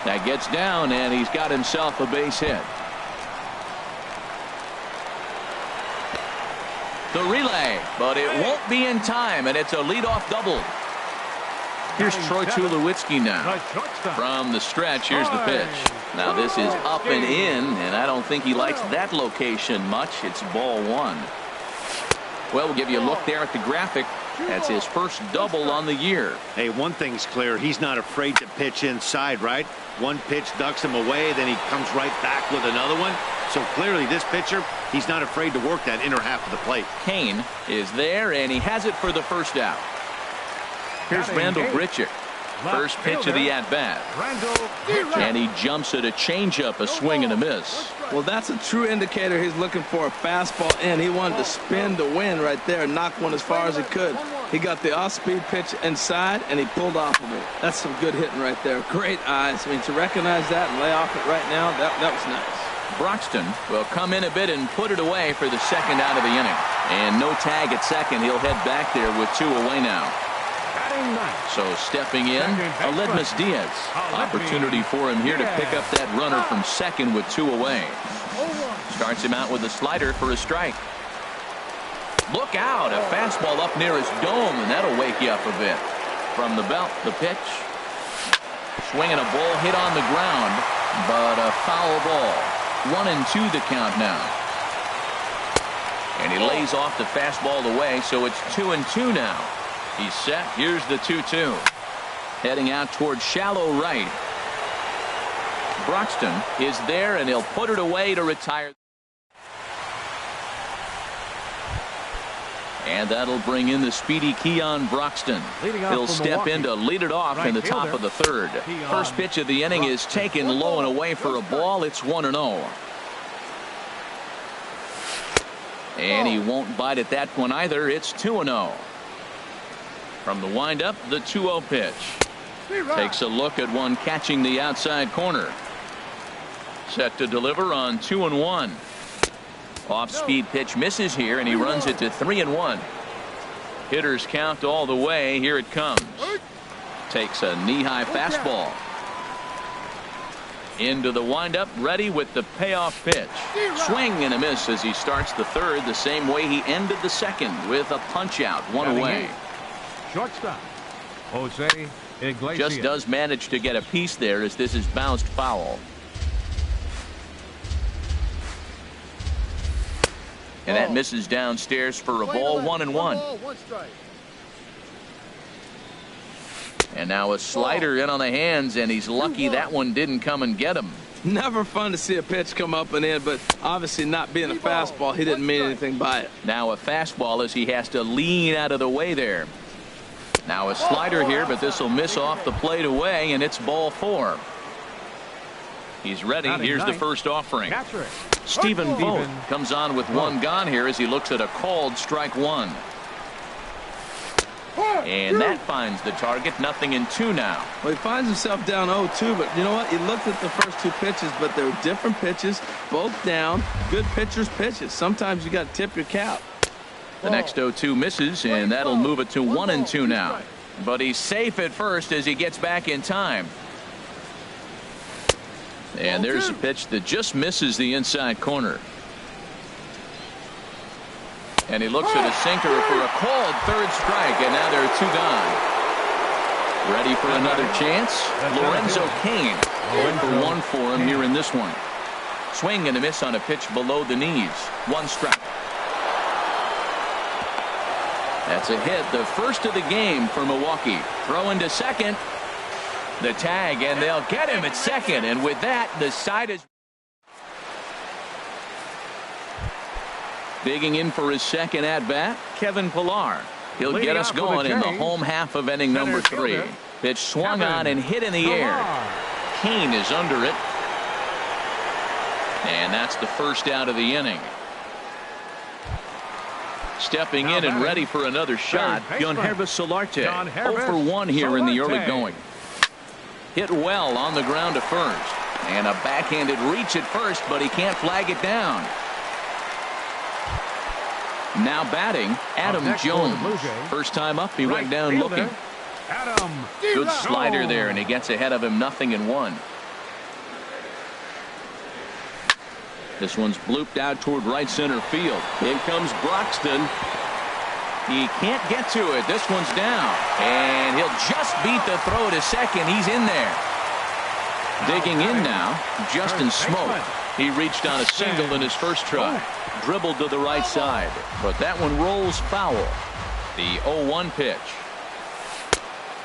That gets down, and he's got himself a base hit. The relay, but it won't be in time, and it's a leadoff double. Here's Troy Tulowitzki now. From the stretch, here's the pitch. Now this is up and in, and I don't think he likes that location much. It's ball one. Well, we'll give you a look there at the graphic. That's his first double on the year. Hey, one thing's clear. He's not afraid to pitch inside, right? One pitch ducks him away, then he comes right back with another one. So clearly this pitcher, he's not afraid to work that inner half of the plate. Kane is there, and he has it for the first out. Here's Randall Grichuk. First pitch of the at-bat. And he jumps at a changeup, a swing and a miss. Well, that's a true indicator he's looking for a fastball in. He wanted to spin to win right there and knock one as far as he could. He got the off-speed pitch inside, and he pulled off of it. That's some good hitting right there. Great eyes. I mean, to recognize that and lay off it right now, that was nice. Broxton will come in a bit and put it away for the second out of the inning. And no tag at second. He'll head back there with 2 away now. So stepping in, Aledmys Diaz. Opportunity for him here to pick up that runner from second with 2 away. Starts him out with a slider for a strike. Look out, a fastball up near his dome, and that'll wake you up a bit. From the belt, the pitch. Swinging a ball hit on the ground, but a foul ball. 1-2 the count now. And he lays off the fastball away, so it's 2-2 now. He's set. Here's the 2-2. Heading out towards shallow right. Broxton is there, and he'll put it away to retire. And that'll bring in the speedy Keon Broxton. He'll step in to lead it off in the top of the third. First pitch of the inning is taken low and away for a ball. It's 1-0. And he won't bite at that one either. It's 2-0. From the windup, the 2-0 pitch. Takes a look at one catching the outside corner. Set to deliver on 2-1. Off-speed pitch misses here, and he runs it to 3-1. Hitters count all the way. Here it comes. Takes a knee-high fastball. Into the windup, ready with the payoff pitch. Swing and a miss as he starts the third the same way he ended the second with a punch out, one away. Shortstop, Jose Iglesias. Just does manage to get a piece there as this is bounced foul. And that misses downstairs for a ball, 1-1. And now a slider in on the hands, and he's lucky that one didn't come and get him. Never fun to see a pitch come up and in, but obviously not being a fastball, he didn't mean anything by it. Now a fastball as he has to lean out of the way there. Now a slider here, but this will miss off the plate away, and it's ball 4. He's ready. Here's the first offering. Stephen Vogt comes on with one gone here as he looks at a called strike 1. And that finds the target. 0-2 now. Well, he finds himself down 0-2, but you know what? He looked at the first 2 pitches, but they were different pitches, both down. Good pitchers' pitches. Sometimes you got to tip your cap. The next 0-2 misses, and that'll move it to 1-2 now. But he's safe at first as he gets back in time. And there's a pitch that just misses the inside corner. And he looks at a sinker for a called third strike, and now there are 2 gone. Ready for another chance? Lorenzo Cain. 0-for-1 for him here in this one. Swing and a miss on a pitch below the knees. 1 strike. That's a hit, the first of the game for Milwaukee. Throw into second. The tag, and they'll get him at second, and with that the side is digging in for his second at bat, Kevin Pillar. He'll get us going in the home half of inning number 3. Pitch swung on and hit in the air. Cain is under it, and that's the first out of the inning. Stepping in and ready for another shot, Yangervis Solarte. 0-for-1 here in the early going. Hit well on the ground to first, and a backhanded reach at first, but he can't flag it down. Now batting, Adam Jones. First time up, he went down looking. Good slider there, and he gets ahead of him, 0-1. This one's blooped out toward right center field. In comes Broxton. He can't get to it. This one's down, and he'll just beat the throw to second. He's in there. Digging in now, Justin Smoke. He reached on a single in his first try. Dribbled to the right side, but that one rolls foul. The 0-1 pitch.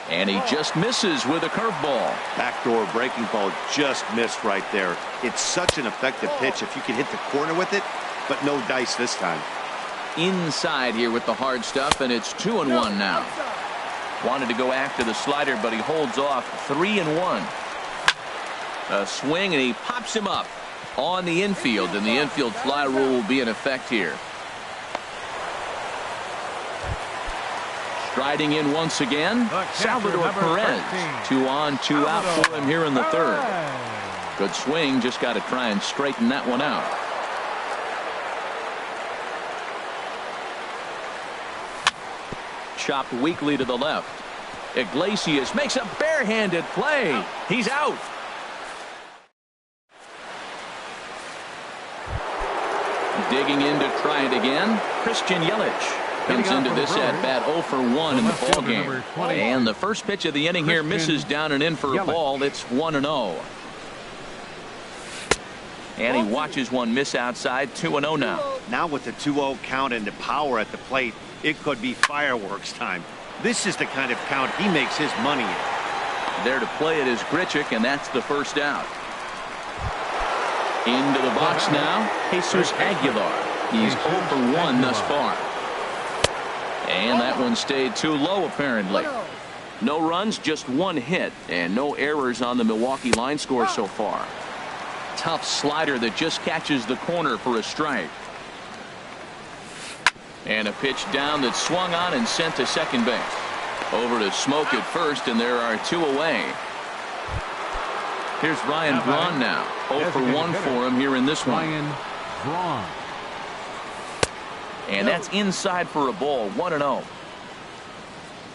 And he just misses with a curveball. Backdoor breaking ball just missed right there. It's such an effective pitch if you can hit the corner with it, but no dice this time. Inside here with the hard stuff, and it's 2-1 now. Wanted to go after the slider, but he holds off. 3-1. A swing, and he pops him up on the infield, and the infield fly rule will be in effect here. Striding in once again, Salvador Perez. 2 on, 2 out for him here in the third. Good swing, just got to try and straighten that one out. Chopped weakly to the left. Iglesias makes a barehanded play. He's out. Digging in to try it again, Christian Yelich comes into this at bat 0-for-1 in the ball game. And the first pitch of the inning here misses down and in for a ball. It's 1-0. And he watches one miss outside. 2-0 now. Now with the 2-0 count and the power at the plate, it could be fireworks time. This is the kind of count he makes his money in. There to play it is Grichuk, and that's the first out. Into the box now, Jesus Aguilar. He's 0-for-1 thus far. And that one stayed too low, apparently. No runs, just 1 hit, and no errors on the Milwaukee line score so far. Tough slider that just catches the corner for a strike. And a pitch down that swung on and sent to second base. Over to Smoke at first, and there are 2 away. Here's Ryan Braun now. 0-for-1 for him here in this one. Ryan Braun. And that's inside for a ball. 1-0.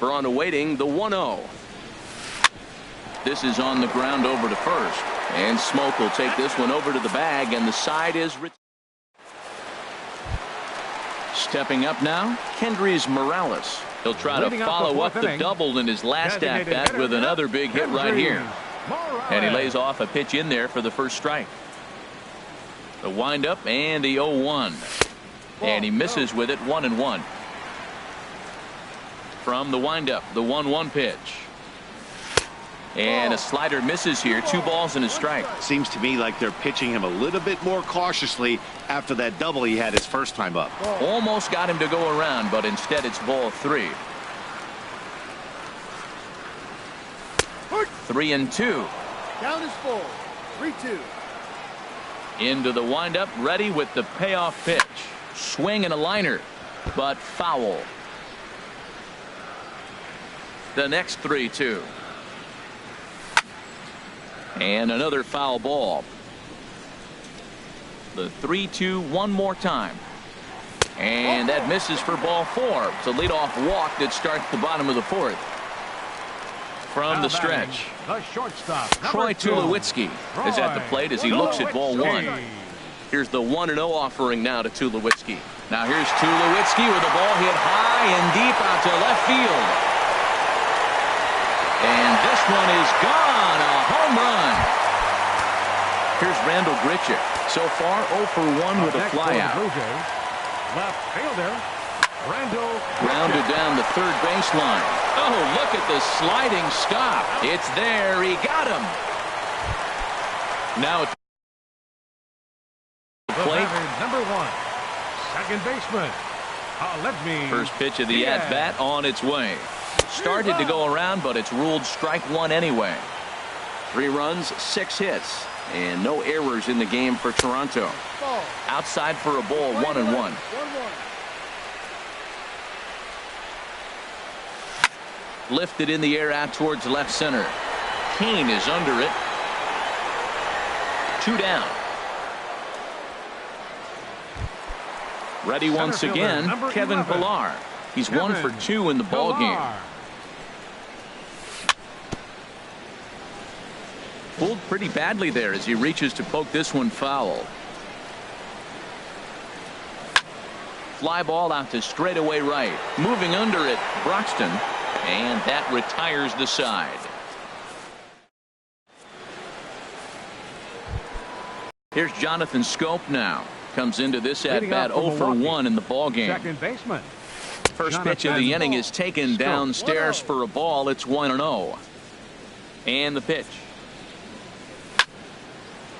Braun awaiting the 1-0. This is on the ground over to first. And Smoke will take this one over to the bag, and the side is... Stepping up now, Kendrys Morales. He'll try to follow up the double in his last at-bat with another big hit right here. And he lays off a pitch in there for the first strike. The windup and the 0-1. And he misses with it, 1-1. From the windup, the 1-1 pitch. And a slider misses here. 2 balls and a strike. Seems to me like they're pitching him a little bit more cautiously after that double he had his first time up. Almost got him to go around, but instead it's ball 3. 3-2. Count is full. 3-2. Into the windup, ready with the payoff pitch. Swing and a liner, but foul. The next 3-2. And another foul ball. The 3-2 one more time. And that misses for ball 4. It's a leadoff walk that starts the bottom of the 4th. From the stretch, the shortstop, Troy Tulowitzki is at the plate as he looks at ball 1. Here's the 1-0 offering now to Tulowitzki. Now here's Tulowitzki with a ball hit high and deep out to left field. And this one is gone, a home run. Here's Randall Grichuk. So far 0 for 1 with a flyout. Left fielder, Randall Grounded down the third baseline. Oh, look at the sliding stop. It's there. He got him. Now plate. Number 1, second baseman. First pitch of the at-bat on its way. Started to go around, but it's ruled strike 1 anyway. 3 runs, 6 hits, and no errors in the game for Toronto. Outside for a ball, 1-1. Lifted in the air out towards left center. Kane is under it. 2 down. Ready once again, Kevin Pillar. He's 1 for 2 in the ball game. Pulled pretty badly there as he reaches to poke this one foul. Fly ball out to straightaway right. Moving under it, Broxton. And that retires the side. Here's Jonathan Schoop now. Comes into this at-bat 0 for 1 in the ball game. Second baseman. First pitch of the inning is taken downstairs for a ball. It's 1-0. And the pitch.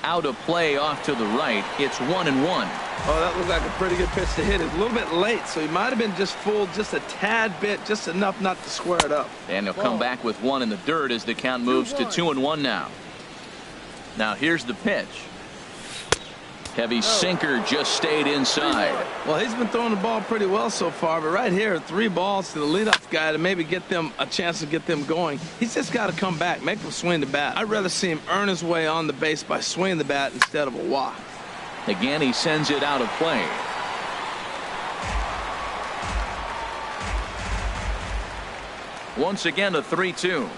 Out of play off to the right. It's 1-1. Oh, that looked like a pretty good pitch to hit. It's a little bit late, so he might have been just fooled just a tad bit, just enough not to square it up. And he'll come back with 1 in the dirt as the count moves to 2-1 now. Now here's the pitch. Heavy sinker just stayed inside. Well, he's been throwing the ball pretty well so far, but right here, 3 balls to the leadoff guy to maybe get them a chance to get them going. He's just got to come back, make them swing the bat. I'd rather see him earn his way on the base by swinging the bat instead of a walk. Again, he sends it out of play. Once again, a 3-2.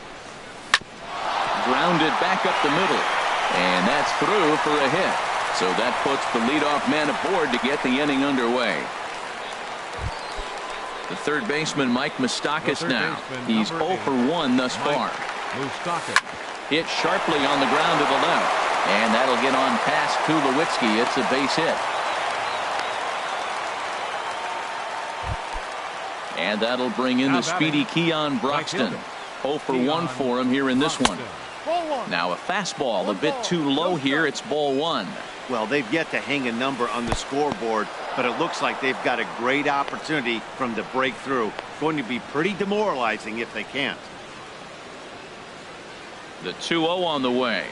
Grounded back up the middle. And that's through for a hit. So that puts the leadoff man aboard to get the inning underway. The third baseman, Mike Moustakas now. He's 0 for 1 thus far. Hit sharply on the ground to the left. And that'll get on past Tulowitzki. It's a base hit. And that'll bring in the speedy Keon Broxton. 0 for 1 for him here in this one. Now a fastball a bit too low here. It's ball 1. Well, they've yet to hang a number on the scoreboard, but it looks like they've got a great opportunity from the breakthrough. Going to be pretty demoralizing if they can't. The 2-0 on the way.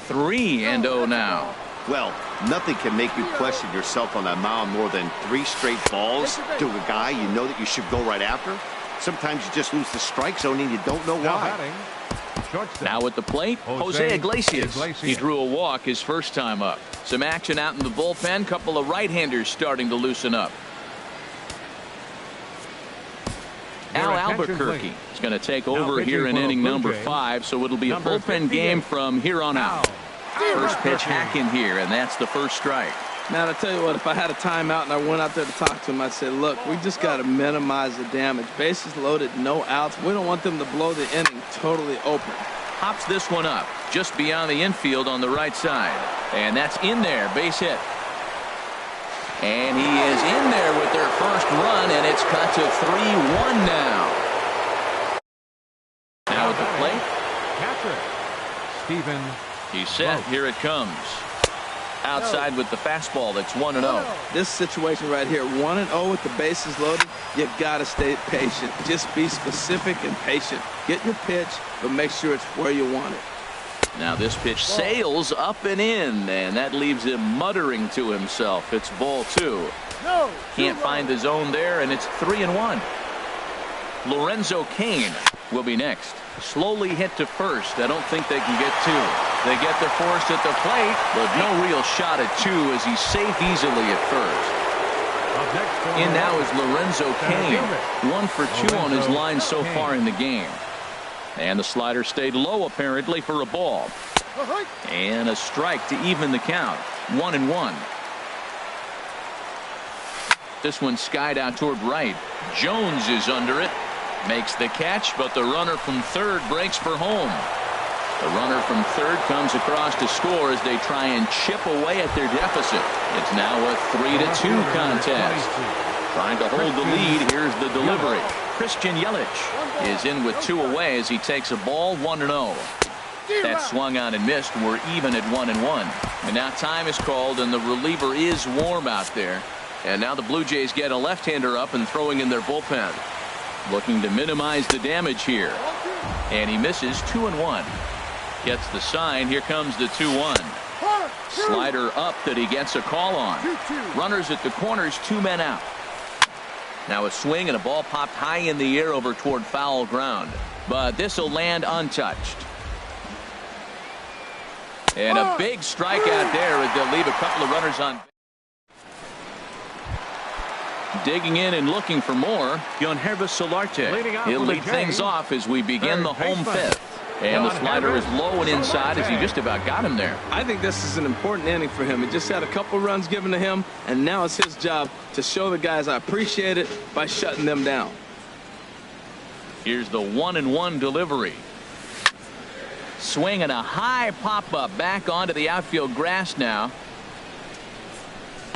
3-0 now. Well, nothing can make you question yourself on that mound more than 3 straight balls to a guy you know that you should go right after. Sometimes you just lose the strike zone and you don't know why. Now at the plate, Jose Iglesias. He drew a walk his first time up. Some action out in the bullpen. Couple of right-handers starting to loosen up. Cal Albuquerque is going to take over here in inning number 5, so it'll be a bullpen game from here on out. First pitch hack in here, and that's the first strike. Man, I tell you what, if I had a timeout and I went out there to talk to him, I'd say, look, we just got to minimize the damage. Bases loaded, no outs. We don't want them to blow the inning totally open. Hops this one up just beyond the infield on the right side. And that's in there, base hit. And he is in there with their first run, and it's cut to 3-1 now. Now at the plate. Catcher, Stephen. He's set. Here it comes. Outside with the fastball. That's 1-0. This situation right here, 1-0 with the bases loaded, you got to stay patient. Just be specific and patient. Get your pitch, but make sure it's where you want it. Now this pitch sails up and in, and that leaves him muttering to himself. It's ball 2. Can't find the zone there, and it's 3-1. Lorenzo Cain will be next. Slowly hit to first. I don't think they can get 2. They get the force at the plate, but no real shot at 2 as he's safe easily at first. In now is Lorenzo Cain. 1 for 2 on his line so far in the game. And the slider stayed low apparently for a ball. And a strike to even the count. 1-1. This one skied out toward right. Jones is under it. Makes the catch, but the runner from third breaks for home. The runner from third comes across to score as they try and chip away at their deficit. It's now a 3-2 contest. Trying to hold the lead. Here's the delivery. Christian Yelich is in with 2 away as he takes a ball. 1-0. That swung on and missed. We're even at 1-1. And now time is called, and the reliever is warm out there. And now the Blue Jays get a left-hander up and throwing in their bullpen. Looking to minimize the damage here. And he misses. 2-1. Gets the sign. Here comes the 2-1. Slider up that he gets a call on. Runners at the corners, 2 men out. Now a swing and a ball popped high in the air over toward foul ground. But this will land untouched. And a big strikeout there as they'll leave a couple of runners on. Digging in and looking for more, Yangervis Solarte. He'll lead things off as we begin the home fifth. And the slider is low and inside as he just about got him there. I think this is an important inning for him. He just had a couple runs given to him, and now it's his job to show the guys I appreciate it by shutting them down. Here's the 1-1 delivery. Swing and a high pop-up back onto the outfield grass now.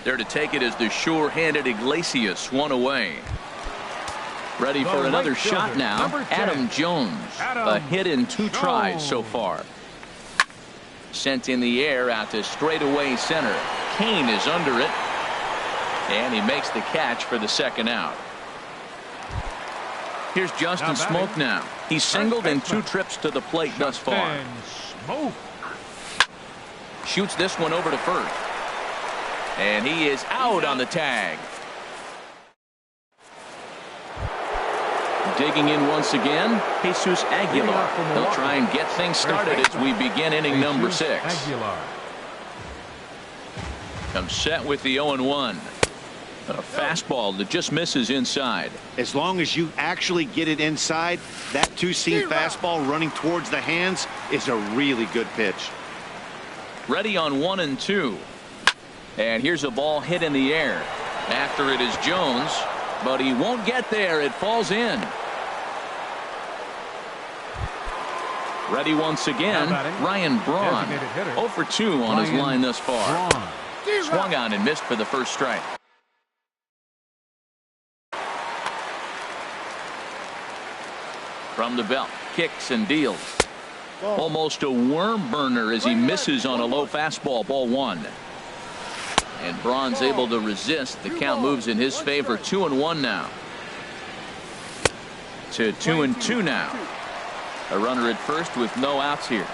There to take it is the sure-handed Iglesias. 1 away. Ready for another shot now. Adam Jones. A hit in 2 tries so far. Sent in the air out to straightaway center. Cain is under it. And he makes the catch for the second out. Here's Justin Smoak now. He's singled in 2 trips to the plate thus far. Shoots this one over to first. And he is out on the tag. Digging in once again, Jesus Aguilar. They'll try and get things started as we begin inning number 6. Comes set with the 0-1. A fastball that just misses inside. As long as you actually get it inside, that 2-seam fastball running towards the hands is a really good pitch. Ready on 1-2. And here's a ball hit in the air. After it is Jones, but he won't get there. It falls in. Ready once again, Ryan Braun. 0 for 2 on his line thus far. Swung on and missed for the first strike. From the belt, kicks and deals. Almost a worm burner as he misses on a low fastball. Ball 1. And Braun's able to resist. The count moves in his favor. 2-1 now. To 2-2 now. A runner at first with no outs here.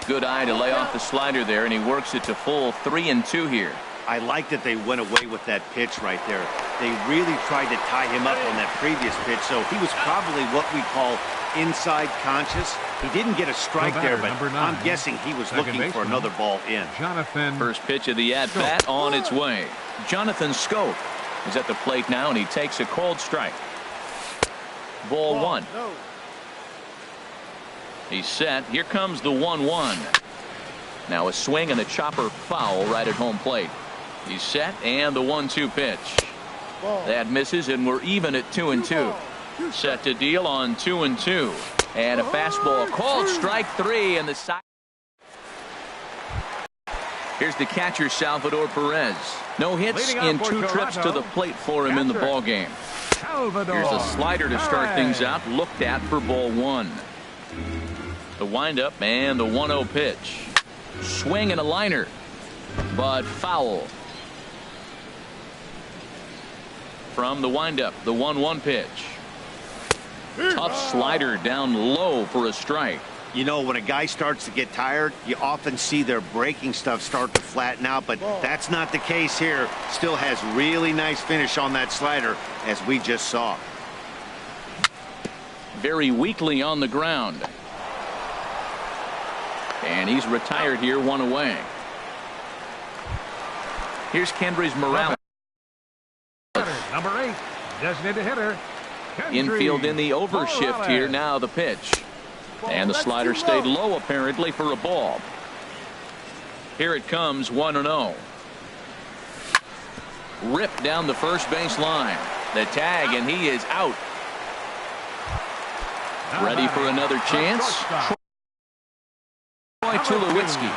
Good eye to lay off the slider there, and he works it to full 3-2 here. I like that they went away with that pitch right there. They really tried to tie him up on that previous pitch, so he was probably what we call inside conscious. He didn't get a strike there, but I'm guessing he was looking for another ball in. First pitch of the at-bat on its way. Jonathan Schoop is at the plate now, and he takes a cold strike. Ball one. No. He's set. Here comes the 1-1. Now a swing and a chopper foul right at home plate. He's set, and the 1-2 pitch. Ball. That misses, and we're even at 2-2. Set to deal on 2-2. And a fastball called strike three, and the side. Here's the catcher, Salvador Perez. No hits in 2 trips to the plate for him in the ball game. Here's a slider to start things out, looked at for ball one. The windup and the 1-0 pitch. Swing and a liner, but foul. From the windup, the 1-1 pitch. Tough slider down low for a strike. You know, when a guy starts to get tired, you often see their breaking stuff start to flatten out, but that's not the case here. Still has really nice finish on that slider, as we just saw. Very weakly on the ground. And he's retired here, 1 away. Here's Kendrys Morales. Number 8, designated hitter. Infield in the overshift here. Now the pitch. And the slider stayed low apparently for a ball. Here it comes, 1-0. Ripped down the first base line. The tag, and he is out. Ready for another chance. Troy Tulowitzki.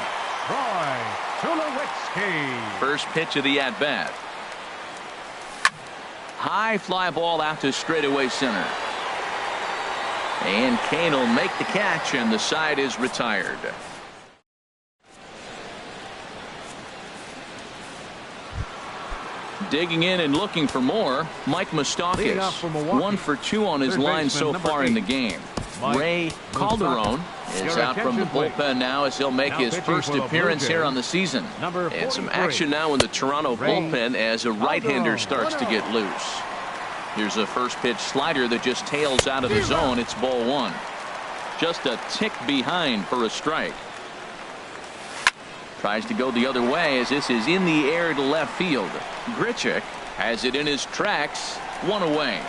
First pitch of the at-bat. High fly ball out to straightaway center. And Kane will make the catch, and the side is retired. Digging in and looking for more, Mike Moustakas. 1 for 2 on his line so far in the game. Ray Calderon is out from the bullpen now as he'll make his first appearance here on the season. And some action now in the Toronto bullpen as a right-hander starts to get loose. Here's a first pitch slider that just tails out of the zone. It's ball one. Just a tick behind for a strike. Tries to go the other way as this is in the air to left field. Grichuk has it in his tracks. 1 away.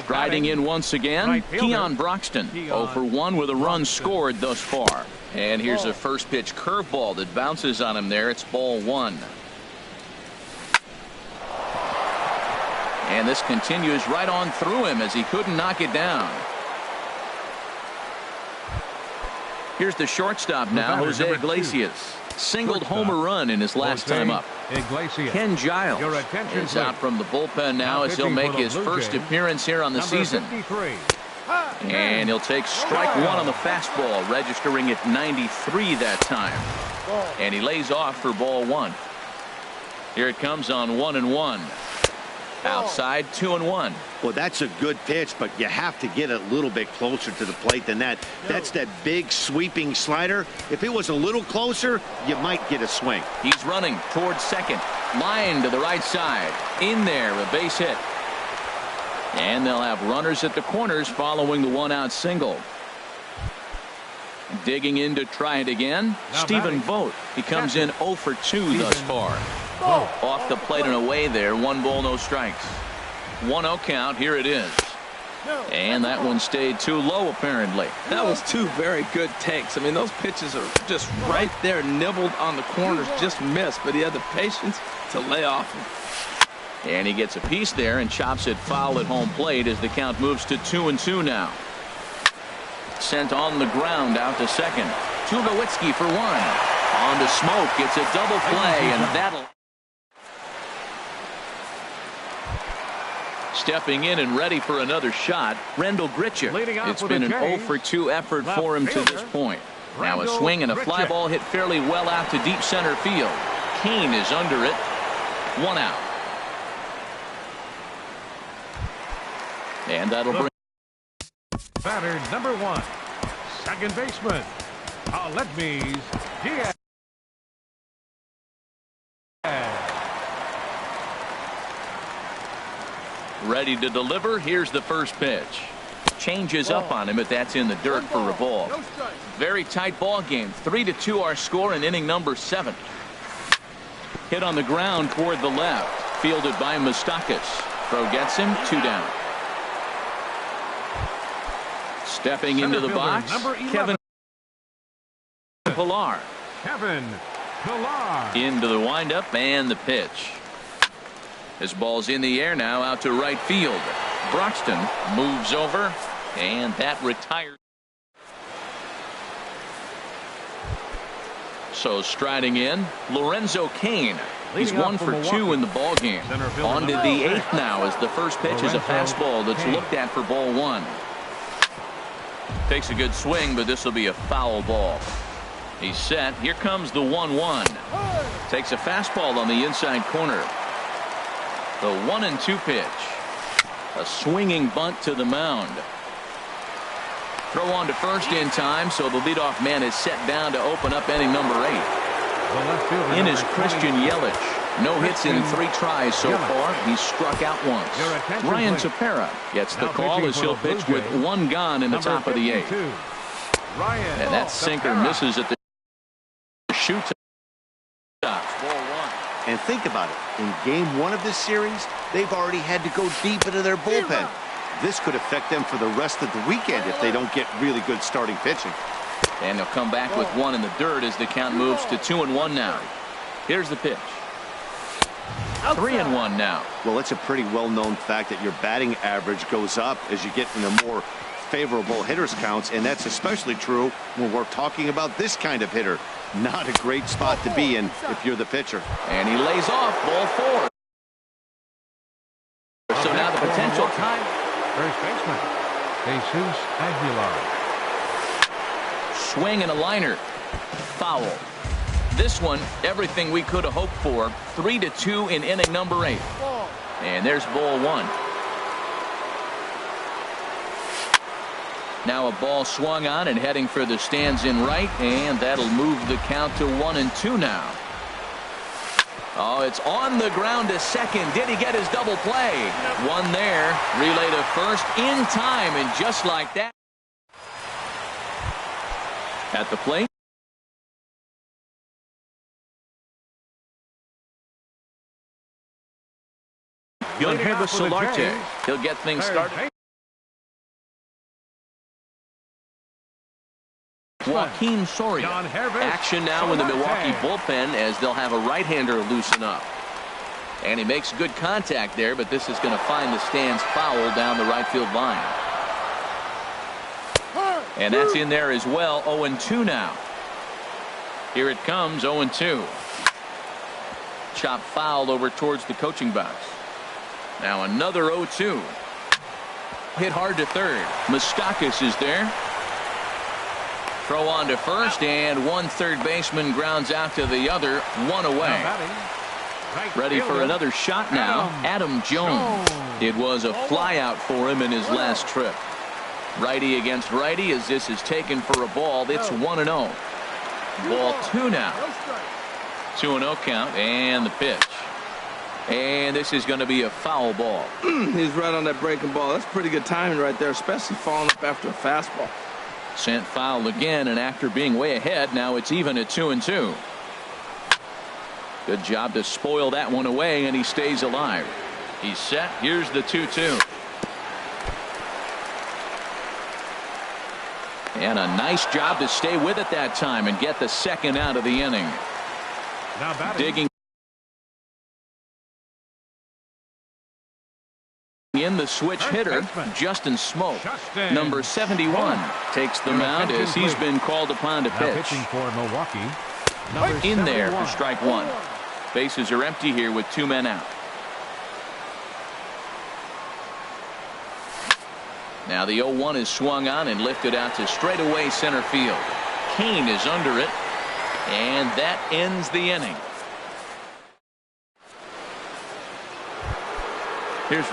Striding in once again, Keon Broxton. 0 for 1 with a run scored thus far. And here's a first pitch curveball that bounces on him there. It's ball one. And this continues right on through him as he couldn't knock it down. Here's the shortstop now, Jose Iglesias. Singled homer run in his last time up. Ken Giles is out from the bullpen now as he'll make his first appearance here on the season. And he'll take strike one on the fastball, registering at 93 that time. And he lays off for ball one. Here it comes on 1-1. Outside, 2-1. Well, that's a good pitch, but you have to get a little bit closer to the plate than that. That's that big sweeping slider. If it was a little closer, you might get a swing. He's running towards second. Line to the right side. In there, a base hit. And they'll have runners at the corners following the 1-out single. Digging in to try it again. Stephen Vogt. He comes in 0 for 2 thus far. Off the plate and away there. 1 ball, no strikes. 1-0 count. Here it is. And that one stayed too low apparently. That was 2 very good takes. I mean, those pitches are just right there, nibbled on the corners, just missed, but he had the patience to lay off him. And he gets a piece there and chops it foul at home plate as the count moves to 2-2 now. Sent on the ground out to second. Tulowitzki for 1. On to Smoke. It's a double play, and that'll. Stepping in and ready for another shot, Rendell Grichuk. It's been an 0 for 2 effort for him to this point. Now a swing and a fly ball hit fairly well out to deep center field. Kane is under it. 1 out. And that'll bring. Batter number 1, second baseman, Aledmys Diaz. Ready to deliver. Here's the first pitch. Changes up on him, but that's in the dirt for a ball. Very tight ball game. 3-2 our score in inning number 7. Hit on the ground toward the left. Fielded by Moustakas. Throw gets him. 2 down. Stepping into the box, Kevin Pillar. Kevin Pillar. Into the windup and the pitch. This ball's in the air now out to right field. Broxton moves over, and that retires. So striding in, Lorenzo Cain. He's 1 for 2 in the ball game. On to the 8th now as the first pitch is a fastball that's looked at for ball 1. Takes a good swing, but this will be a foul ball. He's set. Here comes the 1-1. Takes a fastball on the inside corner. The 1-2 pitch. A swinging bunt to the mound. Throw on to first in time, so the leadoff man is set down to open up inning number 8. In is Christian Yelich. No hits in 3 tries so far. He's struck out once. Ryan Tepera gets the call as he'll pitch with 1 gone in the top of the 8th. And that sinker misses at the shoot. And think about it. In game 1 of this series, they've already had to go deep into their bullpen. This could affect them for the rest of the weekend if they don't get really good starting pitching. And they'll come back with 1 in the dirt as the count moves to 2-1 now. Here's the pitch. 3-1 now. Well, it's a pretty well-known fact that your batting average goes up as you get into more favorable hitters counts, and that's especially true when we're talking about this kind of hitter. Not a great spot to be in if you're the pitcher. And he lays off ball 4. So now the potential time. First baseman, Jesus Aguilar. Swing and a liner. Foul. This one, everything we could have hoped for. 3-2 in inning number 8. And there's ball 1. Now a ball swung on and heading for the stands in right, and that'll move the count to 1-2 now. Oh, it's on the ground to second. Did he get his double play? One there. Relay to first in time, and just like that. At the plate. Yangervis Solarte. He'll get things started. Joaquin Soria. Action now in the Milwaukee bullpen as they'll have a right-hander loosen up. And he makes good contact there, but this is going to find the stands foul down the right field line. And that's in there as well. 0-2 now. Here it comes. 0-2. Chop fouled over towards the coaching box. Now another 0-2. Hit hard to third. Moustakas is there. Throw on to first, and one third baseman grounds out to the other. 1 away. Ready for another shot now. Adam Jones. It was a flyout for him in his last trip. Righty against righty as this is taken for a ball. It's 1-0. Ball 2 now. 2-0 count, and the pitch. And this is going to be a foul ball. He's right on that breaking ball. That's pretty good timing right there, especially falling up after a fastball. Sent foul again, and after being way ahead, now it's even at 2-2. Good job to spoil that one away, and he stays alive. He's set. Here's the 2-2. And a nice job to stay with it that time and get the second out of the inning. Digging in the switch hitter, Justin Smoke. Number 71 takes the mound as he's been called upon to pitch. Pitching for Milwaukee. In there for strike 1. Bases are empty here with 2 men out. Now the 0-1 is swung on and lifted out to straightaway center field. Cain is under it, and that ends the inning. Here's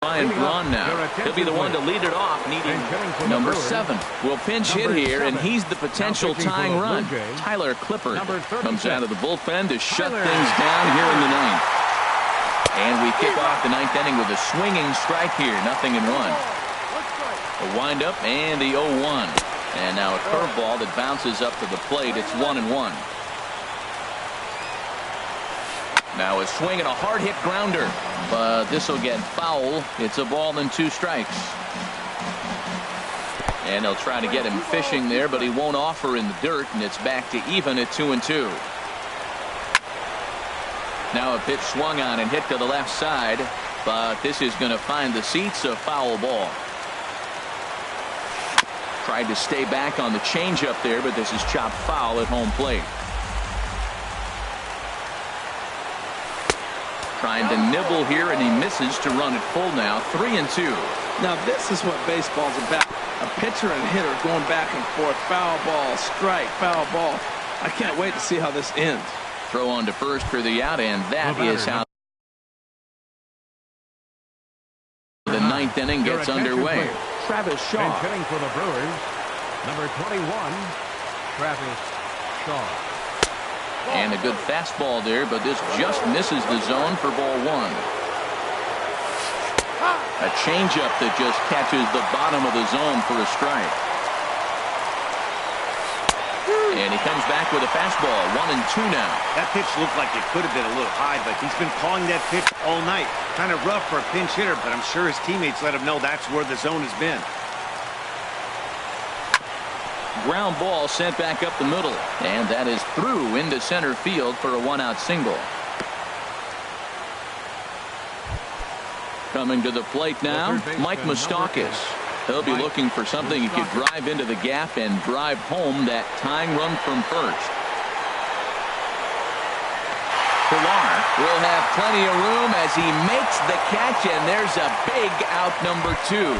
Ryan Braun now. He'll be the one to lead it off, needing number 7. Will pinch hit here, and he's the potential tying run. Tyler Clippard comes out of the bullpen to shut things down here in the 9th. And we kick off the 9th inning with a swinging strike here. 0-1. A windup and the 0-1. And now a curveball that bounces up to the plate. It's 1-1. Now a swing and a hard hit grounder, but this will get foul. It's a ball and 2 strikes. And they'll try to get him fishing there, but he won't offer in the dirt, and it's back to even at 2-2. Now a pitch swung on and hit to the left side, but this is going to find the seats, a foul ball. Tried to stay back on the changeup there, but this is chopped foul at home plate. Trying to nibble here, and he misses to run it full now. 3-2. Now this is what baseball's about. A pitcher and hitter going back and forth. Foul ball, strike, foul ball. I can't wait to see how this ends. Throw on to first for the out, and that is how the 9th inning gets underway. Travis Shaw. And hitting for the Brewers, number 21, Travis Shaw. And a good fastball there, but this just misses the zone for ball 1. A changeup that just catches the bottom of the zone for a strike. And he comes back with a fastball. 1-2 now. That pitch looked like it could have been a little high, but he's been calling that pitch all night. Kind of rough for a pinch hitter, but I'm sure his teammates let him know that's where the zone has been. Ground ball sent back up the middle, and that is through into center field for a 1-out single. Coming to the plate now, Mike Moustakas. He'll be looking for something he could drive into the gap and drive home that tying run from first. Pilar will have plenty of room as he makes the catch, and there's a big out, number 2.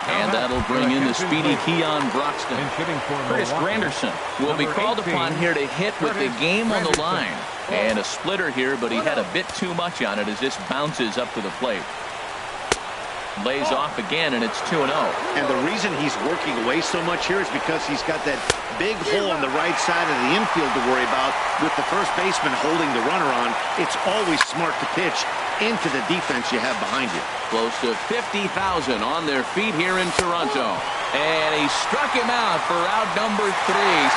And that'll bring in the speedy Keon Broxton. Curtis Granderson will be called upon here to hit with the game on the line. And a splitter here, but he had a bit too much on it as this bounces up to the plate. Lays off again, and it's 2-0. And the reason he's working away so much here is because he's got that big hole on the right side of the infield to worry about. With the first baseman holding the runner on, it's always smart to pitch into the defense you have behind you. Close to 50,000 on their feet here in Toronto. And he struck him out for out number 3.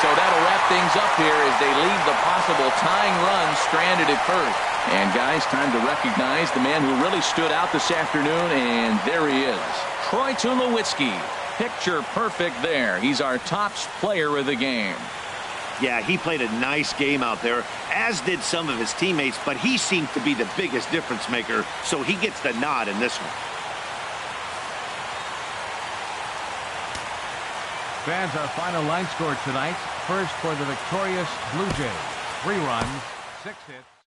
So that'll wrap things up here as they leave the possible tying run stranded at first. And guys, time to recognize the man who really stood out this afternoon, and there he is. Troy Tulowitzki. Picture perfect there. He's our top player of the game. Yeah, he played a nice game out there, as did some of his teammates, but he seemed to be the biggest difference maker, so he gets the nod in this one. Fans, our final line score tonight. First for the victorious Blue Jays. 3 runs, 6 hits.